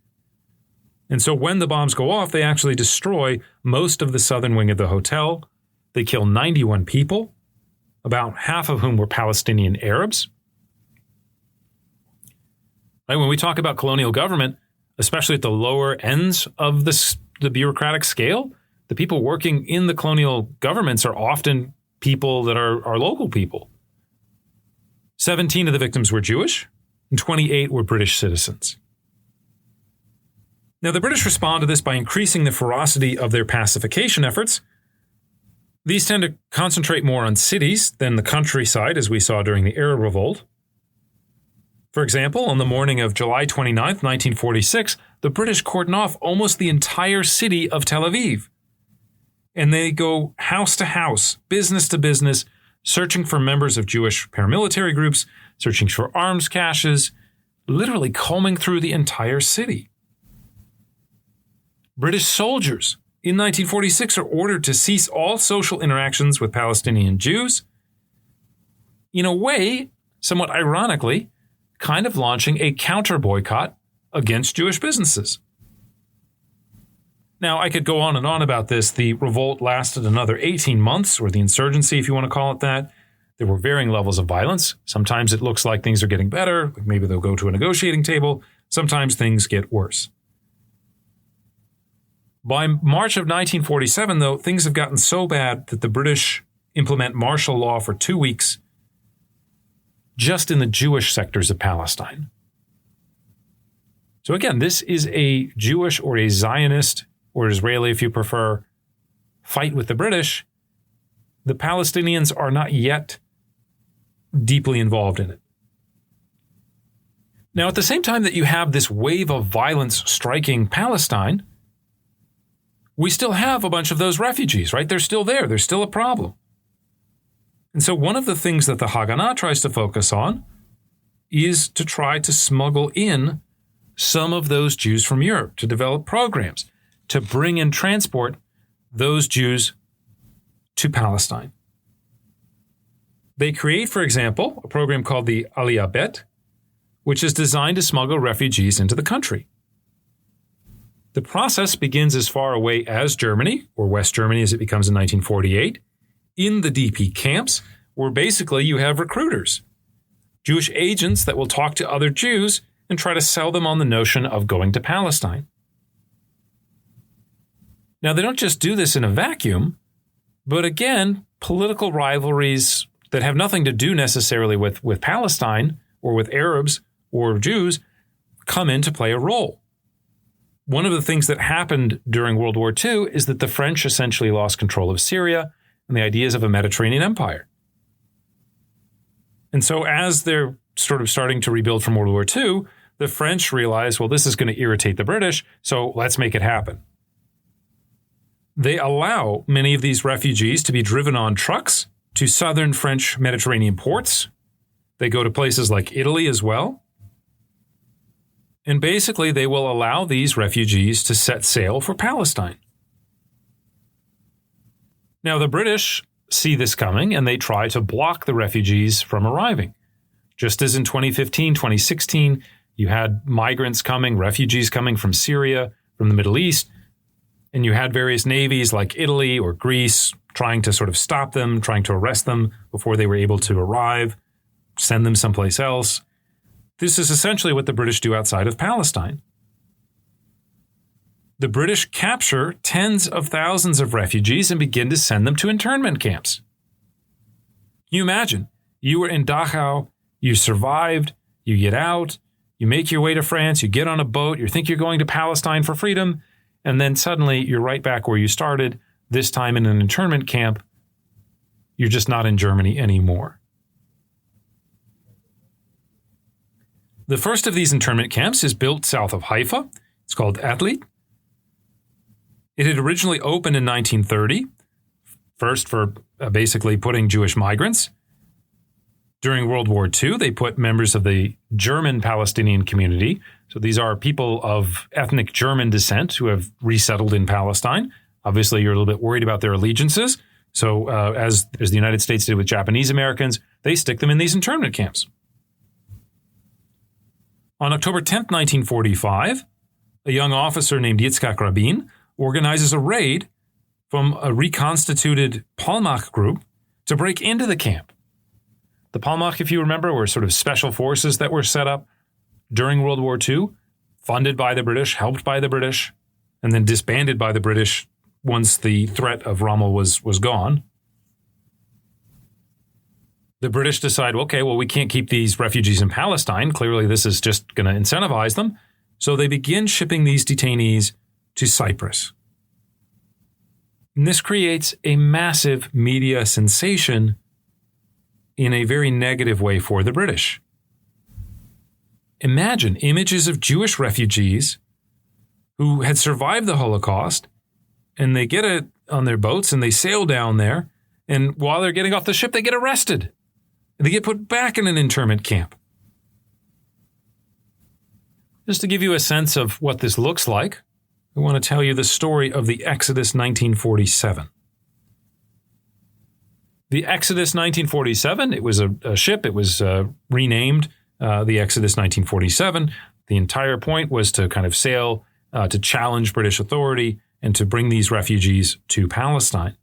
D: And so when the bombs go off, they actually destroy most of the southern wing of the hotel. They kill 91 people, about half of whom were Palestinian Arabs. Right, when we talk about colonial government, especially at the lower ends of the bureaucratic scale, the people working in the colonial governments are often people that are local people. 17 of the victims were Jewish, and 28 were British citizens. Now, the British respond to this by increasing the ferocity of their pacification efforts. These tend to concentrate more on cities than the countryside, as we saw during the Arab Revolt. For example, on the morning of July 29th, 1946, the British cordon off almost the entire city of Tel Aviv. And they go house to house, business to business, searching for members of Jewish paramilitary groups, searching for arms caches, literally combing through the entire city. British soldiers in 1946 are ordered to cease all social interactions with Palestinian Jews, in a way, somewhat ironically, kind of launching a counter-boycott against Jewish businesses. Now, I could go on and on about this. The revolt lasted another 18 months, or the insurgency, if you want to call it that. There were varying levels of violence. Sometimes it looks like things are getting better. Maybe they'll go to a negotiating table. Sometimes things get worse. By March of 1947, though, things have gotten so bad that the British implement martial law for 2 weeks just in the Jewish sectors of Palestine. So again, this is a Jewish or a Zionist or Israeli, if you prefer, fight with the British. The Palestinians are not yet deeply involved in it. Now, at the same time that you have this wave of violence striking Palestine, we still have a bunch of those refugees, right? They're still there. They're still a problem. And so one of the things that the Haganah tries to focus on is to try to smuggle in some of those Jews from Europe, to develop programs, to bring and transport those Jews to Palestine. They create, for example, a program called the Aliyah Bet, which is designed to smuggle refugees into the country. The process begins as far away as Germany, or West Germany as it becomes in 1948, in the DP camps, where basically you have recruiters, Jewish agents that will talk to other Jews and try to sell them on the notion of going to Palestine. Now, they don't just do this in a vacuum, but again, political rivalries that have nothing to do necessarily with Palestine or with Arabs or Jews come in to play a role. One of the things that happened during World War II is that the French essentially lost control of Syria, and the ideas of a Mediterranean empire. And so as they're sort of starting to rebuild from World War II, the French realize, well, this is going to irritate the British, so let's make it happen. They allow many of these refugees to be driven on trucks to southern French Mediterranean ports. They go to places like Italy as well. And basically, they will allow these refugees to set sail for Palestine. Now, the British see this coming, and they try to block the refugees from arriving. Just as in 2015, 2016, you had migrants coming, refugees coming from Syria, from the Middle East, and you had various navies like Italy or Greece trying to sort of stop them, trying to arrest them before they were able to arrive, send them someplace else. This is essentially what the British do outside of Palestine. The British capture tens of thousands of refugees and begin to send them to internment camps. Can you imagine? You were in Dachau, you survived, you get out, you make your way to France, you get on a boat, you think you're going to Palestine for freedom, and then suddenly you're right back where you started, this time in an internment camp. You're just not in Germany anymore. The first of these internment camps is built south of Haifa. It's called Atlit. It had originally opened in 1930, first for basically putting Jewish migrants. During World War II, they put members of the German Palestinian community. So these are people of ethnic German descent who have resettled in Palestine. Obviously, you're a little bit worried about their allegiances. So as the United States did with Japanese Americans, they stick them in these internment camps. On October 10th, 1945, a young officer named Yitzhak Rabin organizes a raid from a reconstituted Palmach group to break into the camp. The Palmach, if you remember, were sort of special forces that were set up during World War II, funded by the British, helped by the British, and then disbanded by the British once the threat of Rommel was gone. The British decide, okay, well, we can't keep these refugees in Palestine. Clearly, this is just going to incentivize them. So they begin shipping these detainees to Cyprus. And this creates a massive media sensation in a very negative way for the British. Imagine images of Jewish refugees who had survived the Holocaust, and they get on their boats and they sail down there, and while they're getting off the ship, they get arrested. And they get put back in an internment camp. Just to give you a sense of what this looks like, I want to tell you the story of the Exodus 1947. The Exodus 1947, it was a ship. It was renamed the Exodus 1947. The entire point was to kind of sail to challenge British authority and to bring these refugees to Palestine.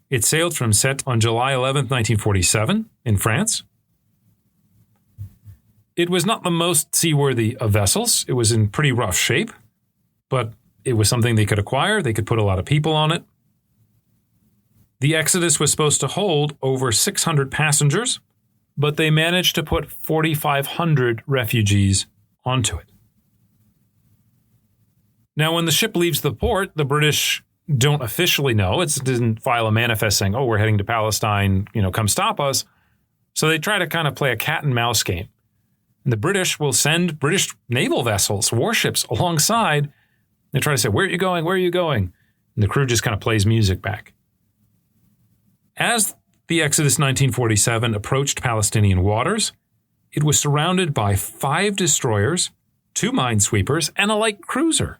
D: It sailed from Sète on July 11th, 1947 in France. It was not the most seaworthy of vessels. It was in pretty rough shape, but it was something they could acquire. They could put a lot of people on it. The Exodus was supposed to hold over 600 passengers, but they managed to put 4,500 refugees onto it. Now, when the ship leaves the port, the British don't officially know. It didn't file a manifest saying, oh, we're heading to Palestine, come stop us. So they try to kind of play a cat and mouse game. And the British will send British naval vessels, warships alongside. They try to say, where are you going? Where are you going? And the crew just kind of plays music back. As the Exodus 1947 approached Palestinian waters, it was surrounded by 5 destroyers, 2 minesweepers, and a light cruiser.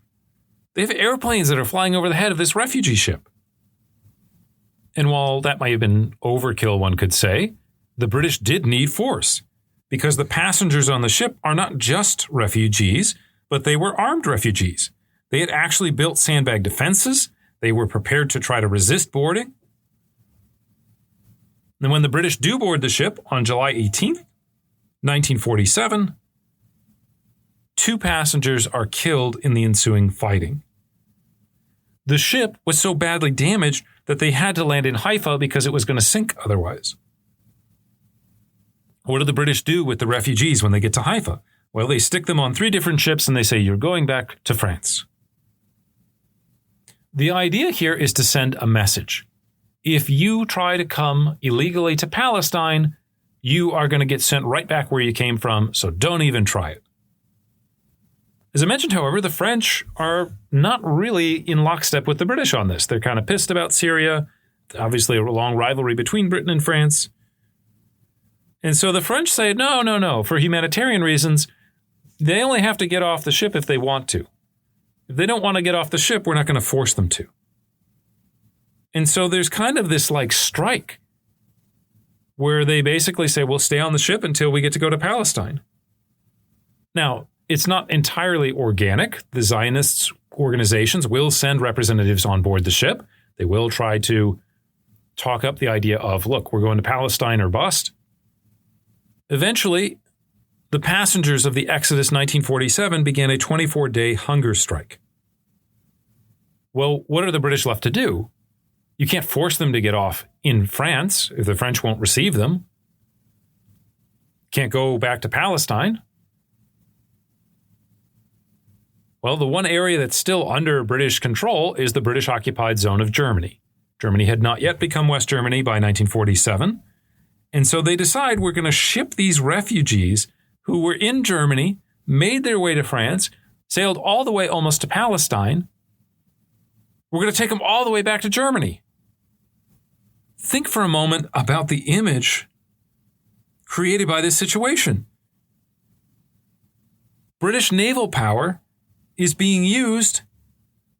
D: They have airplanes that are flying over the head of this refugee ship. And while that might have been overkill, one could say, the British did need force because the passengers on the ship are not just refugees, but they were armed refugees. They had actually built sandbag defenses. They were prepared to try to resist boarding. And when the British do board the ship on July 18th, 1947, 2 passengers are killed in the ensuing fighting. The ship was so badly damaged that they had to land in Haifa because it was going to sink otherwise. What do the British do with the refugees when they get to Haifa? Well, they stick them on 3 different ships and they say, you're going back to France. The idea here is to send a message. If you try to come illegally to Palestine, you are going to get sent right back where you came from, so don't even try it. As I mentioned, however, the French are not really in lockstep with the British on this. They're kind of pissed about Syria, obviously a long rivalry between Britain and France. And so the French say, no, for humanitarian reasons, they only have to get off the ship if they want to. If they don't want to get off the ship, we're not going to force them to. And so there's kind of this like strike where they basically say, we'll stay on the ship until we get to go to Palestine. Now, it's not entirely organic. The Zionists organizations will send representatives on board the ship. They will try to talk up the idea of, look, we're going to Palestine or bust. Eventually, the passengers of the Exodus 1947 began a 24-day hunger strike. Well, what are the British left to do? You can't force them to get off in France if the French won't receive them. Can't go back to Palestine. Well, the one area that's still under British control is the British-occupied zone of Germany. Germany had not yet become West Germany by 1947. And so they decide we're going to ship these refugees who were in Germany, made their way to France, sailed all the way almost to Palestine. We're going to take them all the way back to Germany. Think for a moment about the image created by this situation. British naval power is being used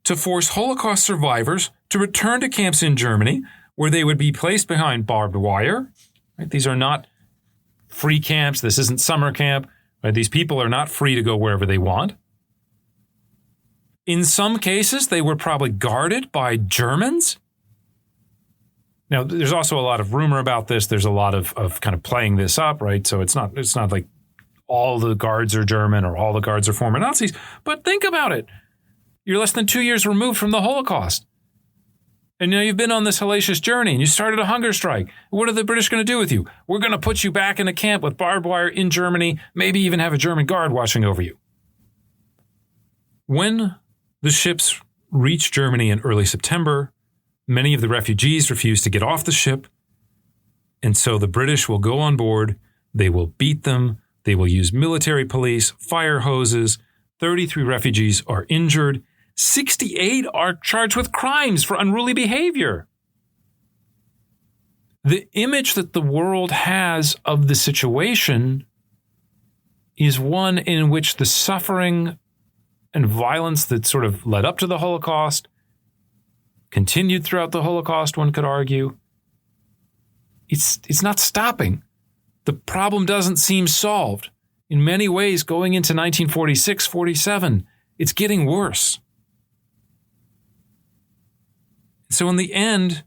D: to force Holocaust survivors to return to camps in Germany where they would be placed behind barbed wire. Right? These are not free camps. This isn't summer camp. Right? These people are not free to go wherever they want. In some cases, they were probably guarded by Germans. Now, there's also a lot of rumor about this. There's a lot of kind of playing this up, right? So it's not like all the guards are German or all the guards are former Nazis. But think about it. You're less than 2 years removed from the Holocaust. And now you've been on this hellacious journey and you started a hunger strike. What are the British going to do with you? We're going to put you back in a camp with barbed wire in Germany, maybe even have a German guard watching over you. When the ships reach Germany in early September, many of the refugees refuse to get off the ship. And so the British will go on board. They will beat them. They will use military police, fire hoses. 33 refugees are injured. 68 are charged with crimes for unruly behavior. The image that the world has of the situation is one in which the suffering and violence that sort of led up to the Holocaust, continued throughout the Holocaust, one could argue, it's not stopping. The problem doesn't seem solved. In many ways, going into 1946, 47, it's getting worse. So in the end,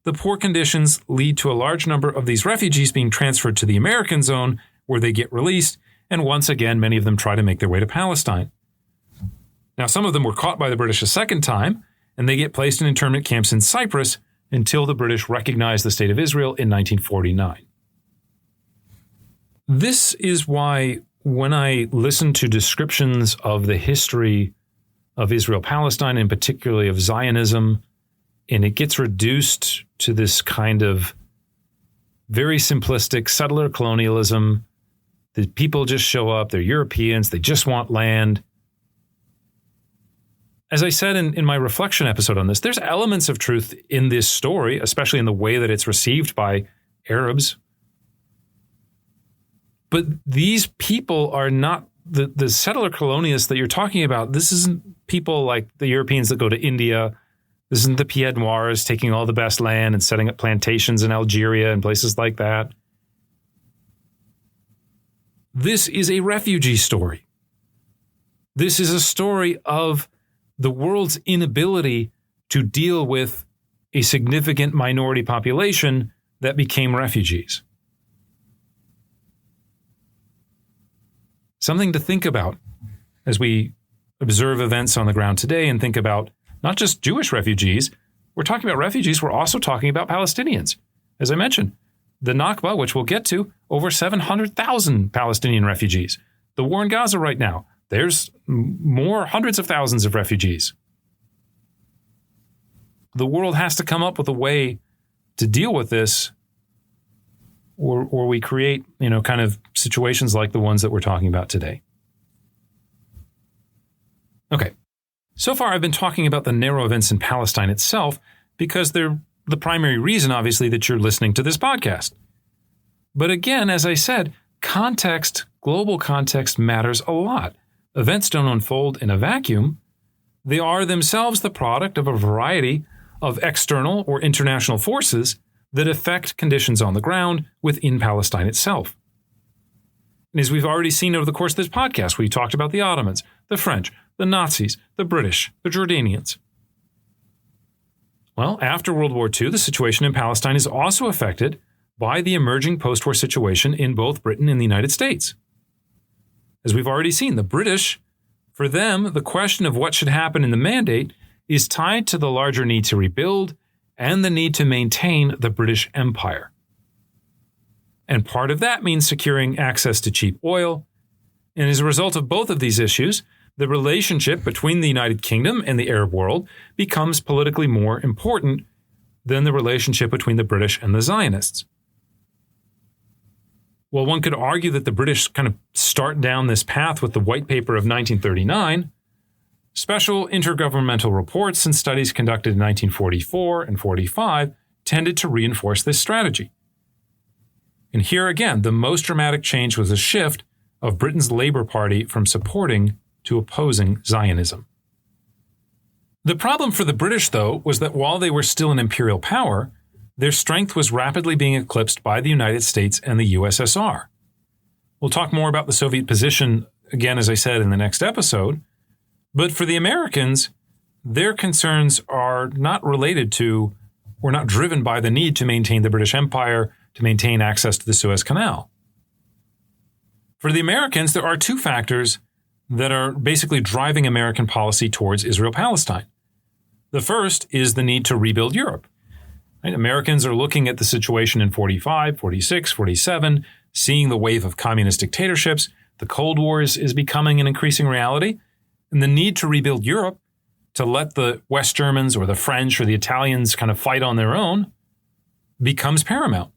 D: the poor conditions lead to a large number of these refugees being transferred to the American zone where they get released, and once again, many of them try to make their way to Palestine. Now, some of them were caught by the British a second time, and they get placed in internment camps in Cyprus until the British recognized the State of Israel in 1949. This is why when I listen to descriptions of the history of Israel-Palestine, and particularly of Zionism, and it gets reduced to this kind of very simplistic settler colonialism, the people just show up, they're Europeans, they just want land. As I said in my reflection episode on this, there's elements of truth in this story, especially in the way that it's received by Arabs. But these people are not the settler colonialists that you're talking about. This isn't people like the Europeans that go to India. This isn't the Pied Noirs taking all the best land and setting up plantations in Algeria and places like that. This is a refugee story. This is a story of the world's inability to deal with a significant minority population that became refugees. Something to think about as we observe events on the ground today and think about not just Jewish refugees. We're talking about refugees. We're also talking about Palestinians. As I mentioned, the Nakba, which we'll get to, over 700,000 Palestinian refugees. The war in Gaza right now, there's more hundreds of thousands of refugees. the world has to come up with a way to deal with this, or we create, kind of situations like the ones that we're talking about today. Okay. So far, I've been talking about the narrow events in Palestine itself because they're the primary reason, obviously, that you're listening to this podcast. But again, as I said, context, global context matters a lot. Events don't unfold in a vacuum. They are themselves the product of a variety of external or international forces that affect conditions on the ground within Palestine itself. And as we've already seen over the course of this podcast, we talked about the Ottomans, the French, the Nazis, the British, the Jordanians. Well, after World War II, the situation in Palestine is also affected by the emerging post-war situation in both Britain and the United States. As we've already seen, the British, for them, the question of what should happen in the Mandate is tied to the larger need to rebuild and the need to maintain the British Empire. And part of that means securing access to cheap oil. And as a result of both of these issues, the relationship between the United Kingdom and the Arab world becomes politically more important than the relationship between the British and the Zionists. Well, one could argue that the British kind of start down this path with the White Paper of 1939. Special intergovernmental reports and studies conducted in 1944 and 45 tended to reinforce this strategy. And here again, the most dramatic change was a shift of Britain's Labour Party from supporting to opposing Zionism. The problem for the British, though, was that while they were still an imperial power, their strength was rapidly being eclipsed by the United States and the USSR. We'll talk more about the Soviet position, again, as I said, in the next episode. But for the Americans, their concerns are not related to or not driven by the need to maintain the British Empire, to maintain access to the Suez Canal. For the Americans, there are two factors that are basically driving American policy towards Israel-Palestine. The first is the need to rebuild Europe. Right? Americans are looking at the situation in 45, 46, 47, seeing the wave of communist dictatorships. The Cold War is becoming an increasing reality. And the need to rebuild Europe, to let the West Germans or the French or the Italians kind of fight on their own, becomes paramount.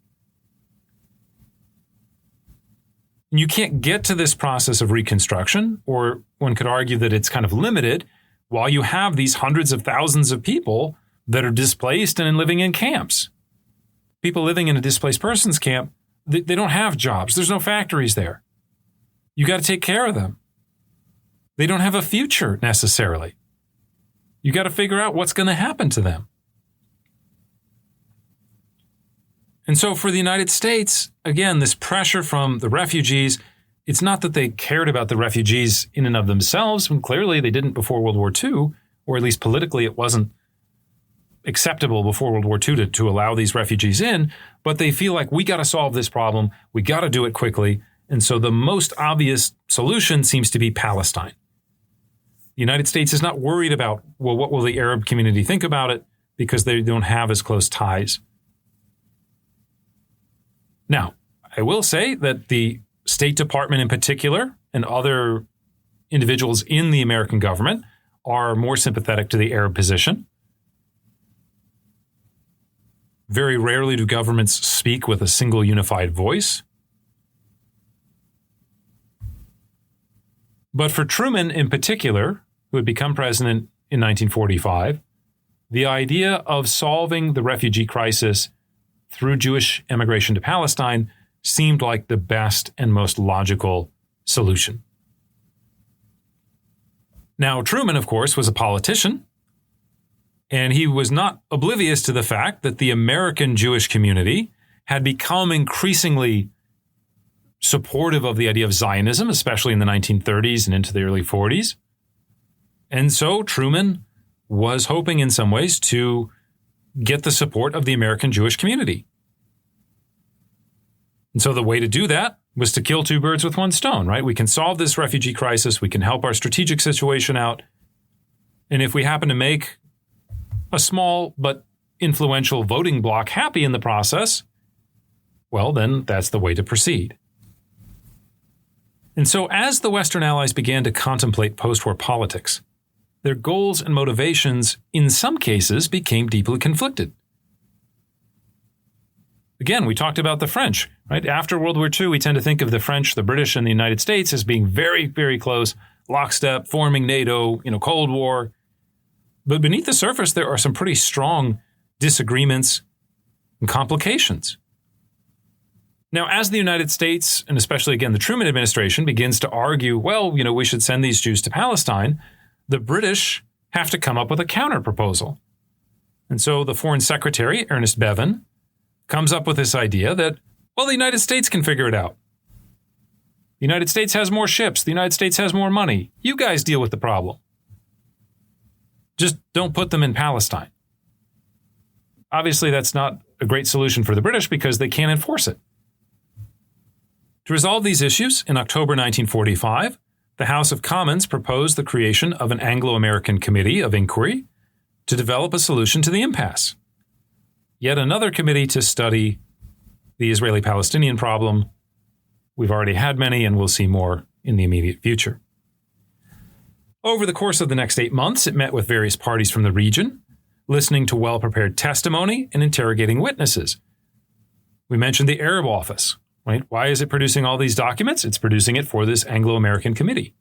D: And you can't get to this process of reconstruction, or one could argue that it's kind of limited, while you have these hundreds of thousands of people that are displaced and living in camps. People living in a displaced persons camp, they don't have jobs. There's no factories there. You got to take care of them. They don't have a future necessarily. You got to figure out what's going to happen to them. And so for the United States, again, this pressure from the refugees, it's not that they cared about the refugees in and of themselves, when clearly they didn't before World War II, or at least politically it wasn't acceptable before World War II to allow these refugees in, but they feel like we got to solve this problem, we got to do it quickly, and so the most obvious solution seems to be Palestine. The United States is not worried about, well, what will the Arab community think about it, because they don't have as close ties. Now, I will say that the State Department in particular and other individuals in the American government are more sympathetic to the Arab position. Very rarely do governments speak with a single unified voice. But for Truman in particular, who had become president in 1945, the idea of solving the refugee crisis through Jewish immigration to Palestine seemed like the best and most logical solution. Now, Truman, of course, was a politician, and he was not oblivious to the fact that the American Jewish community had become increasingly supportive of the idea of Zionism, especially in the 1930s and into the early 40s. And so Truman was hoping in some ways to get the support of the American Jewish community. And so the way to do that was to kill two birds with one stone, right? We can solve this refugee crisis. We can help our strategic situation out. And if we happen to make a small but influential voting bloc happy in the process, well, then that's the way to proceed. And so as the Western Allies began to contemplate post-war politics, their goals and motivations in some cases became deeply conflicted. Again, we talked about the French, right? After World War II, we tend to think of the French, the British, and the United States as being very, very close, lockstep, forming NATO, Cold War. But beneath the surface, there are some pretty strong disagreements and complications. Now, as the United States, and especially, again, the Truman administration begins to argue, well, we should send these Jews to Palestine, the British have to come up with a counter-proposal. And so the Foreign Secretary, Ernest Bevin, comes up with this idea that, well, the United States can figure it out. The United States has more ships. The United States has more money. You guys deal with the problem. Just don't put them in Palestine. Obviously, that's not a great solution for the British because they can't enforce it. To resolve these issues, in October 1945, the House of Commons proposed the creation of an Anglo-American Committee of Inquiry to develop a solution to the impasse. Yet another committee to study the Israeli-Palestinian problem. We've already had many, and we'll see more in the immediate future. Over the course of the next 8 months, it met with various parties from the region, listening to well-prepared testimony and interrogating witnesses. We mentioned the Arab Office, right? Why is it producing all these documents? It's producing it for this Anglo-American committee.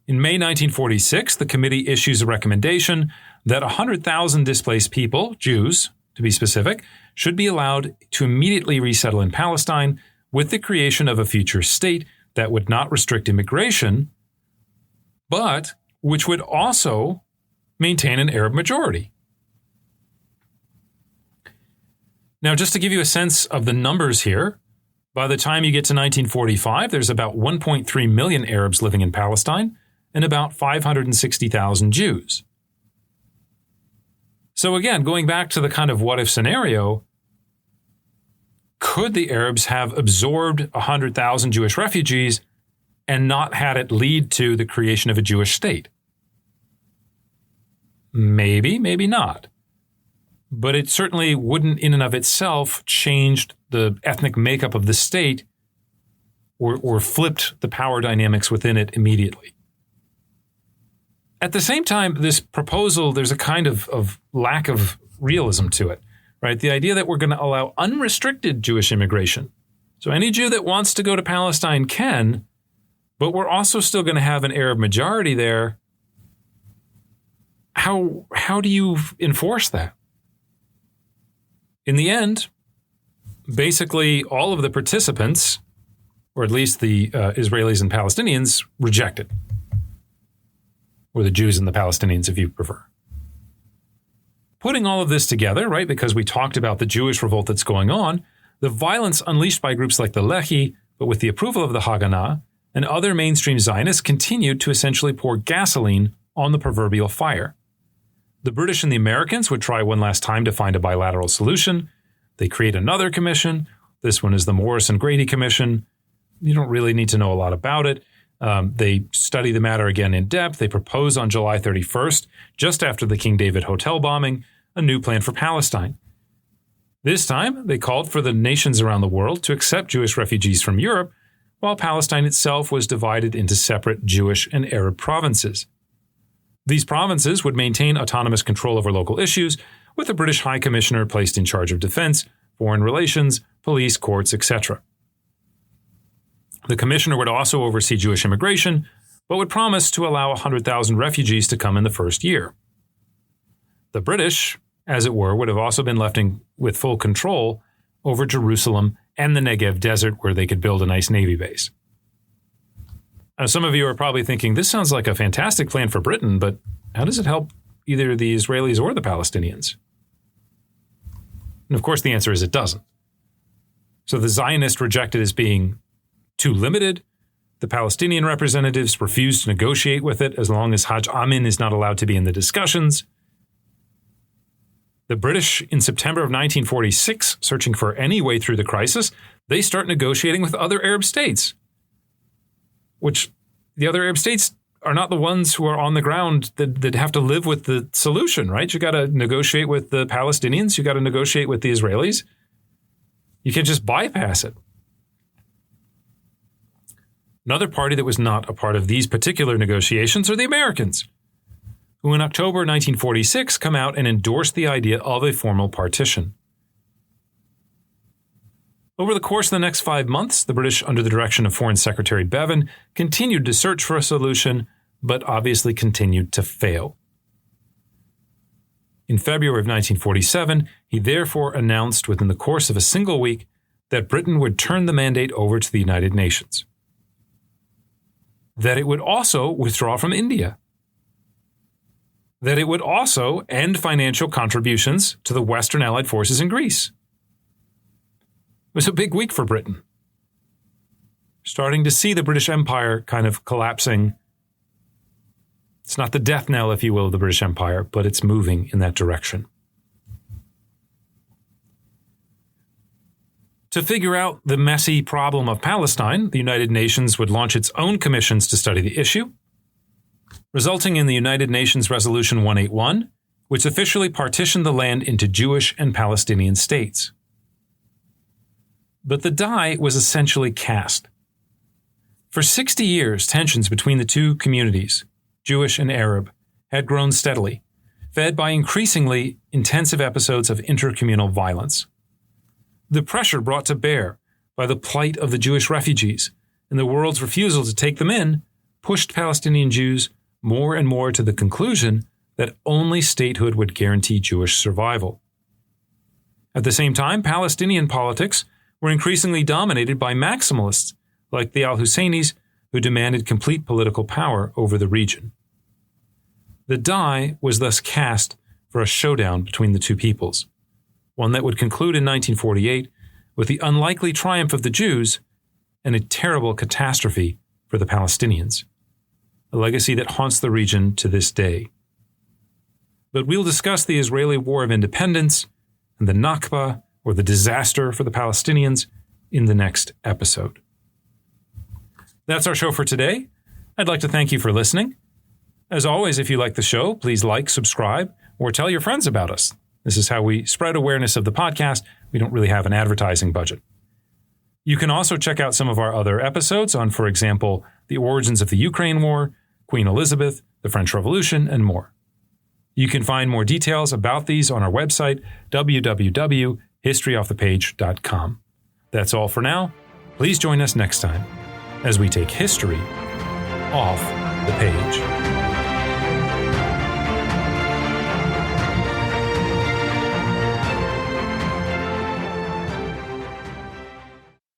D: In May 1946, the committee issues a recommendation that 100,000 displaced people, Jews to be specific, should be allowed to immediately resettle in Palestine with the creation of a future state that would not restrict immigration, but which would also maintain an Arab majority. Now, just to give you a sense of the numbers here, by the time you get to 1945, there's about 1.3 million Arabs living in Palestine and about 560,000 Jews. So again, going back to the kind of what-if scenario, could the Arabs have absorbed 100,000 Jewish refugees and not had it lead to the creation of a Jewish state? Maybe, maybe not. But it certainly wouldn't in and of itself changed the ethnic makeup of the state or flipped the power dynamics within it immediately. At the same time, this proposal, there's a kind of lack of realism to it, right? The idea that we're going to allow unrestricted Jewish immigration. So any Jew that wants to go to Palestine can, but we're also still going to have an Arab majority there. How do you enforce that? In the end, basically all of the participants, or at least the Israelis and Palestinians, reject it. Or the Jews and the Palestinians, if you prefer. Putting all of this together, right, because we talked about the Jewish revolt that's going on, the violence unleashed by groups like the Lehi, but with the approval of the Haganah, and other mainstream Zionists continued to essentially pour gasoline on the proverbial fire. The British and the Americans would try one last time to find a bilateral solution. They create another commission. This one is the Morrison-Grady Commission. You don't really need to know a lot about it. They study the matter again in depth. They propose on July 31st, just after the King David Hotel bombing, a new plan for Palestine. This time, they called for the nations around the world to accept Jewish refugees from Europe, while Palestine itself was divided into separate Jewish and Arab provinces. These provinces would maintain autonomous control over local issues, with a British High Commissioner placed in charge of defense, foreign relations, police, courts, etc. The commissioner would also oversee Jewish immigration, but would promise to allow 100,000 refugees to come in the first year. The British, as it were, would have also been left with full control over Jerusalem and the Negev desert, where they could build a nice Navy base. Now, some of you are probably thinking, this sounds like a fantastic plan for Britain, but how does it help either the Israelis or the Palestinians? And of course, the answer is it doesn't. So the Zionists reject it as being too limited. The Palestinian representatives refuse to negotiate with it as long as Haj Amin is not allowed to be in the discussions. The British, in September of 1946, searching for any way through the crisis, they start negotiating with other Arab states, which the other Arab states are not the ones who are on the ground that have to live with the solution, right? You got to negotiate with the Palestinians. You got to negotiate with the Israelis. You can't just bypass it. Another party that was not a part of these particular negotiations are the Americans, who in October 1946 come out and endorse the idea of a formal partition. Over the course of the next 5 months, the British, under the direction of Foreign Secretary Bevan, continued to search for a solution, but obviously continued to fail. In February of 1947, he therefore announced within the course of a single week that Britain would turn the mandate over to the United Nations, that it would also withdraw from India, that it would also end financial contributions to the Western Allied forces in Greece. It was a big week for Britain. Starting to see the British Empire kind of collapsing. It's not the death knell, if you will, of the British Empire, but it's moving in that direction. To figure out the messy problem of Palestine, the United Nations would launch its own commissions to study the issue, resulting in the United Nations Resolution 181, which officially partitioned the land into Jewish and Palestinian states. But the die was essentially cast. For 60 years, tensions between the two communities, Jewish and Arab, had grown steadily, fed by increasingly intensive episodes of intercommunal violence. The pressure brought to bear by the plight of the Jewish refugees and the world's refusal to take them in pushed Palestinian Jews more and more to the conclusion that only statehood would guarantee Jewish survival. At the same time, Palestinian politics were increasingly dominated by maximalists like the al-Husseinis, who demanded complete political power over the region. The die was thus cast for a showdown between the two peoples, one that would conclude in 1948 with the unlikely triumph of the Jews and a terrible catastrophe for the Palestinians, a legacy that haunts the region to this day. But we'll discuss the Israeli War of Independence and the Nakba, or the disaster for the Palestinians, in the next episode. That's our show for today. I'd like to thank you for listening. As always, if you like the show, please like, subscribe, or tell your friends about us. This is how we spread awareness of the podcast. We don't really have an advertising budget. You can also check out some of our other episodes on, for example, the origins of the Ukraine War, Queen Elizabeth, the French Revolution, and more. You can find more details about these on our website, www.historyoffthepage.com. That's all for now. Please join us next time as we take history off the page.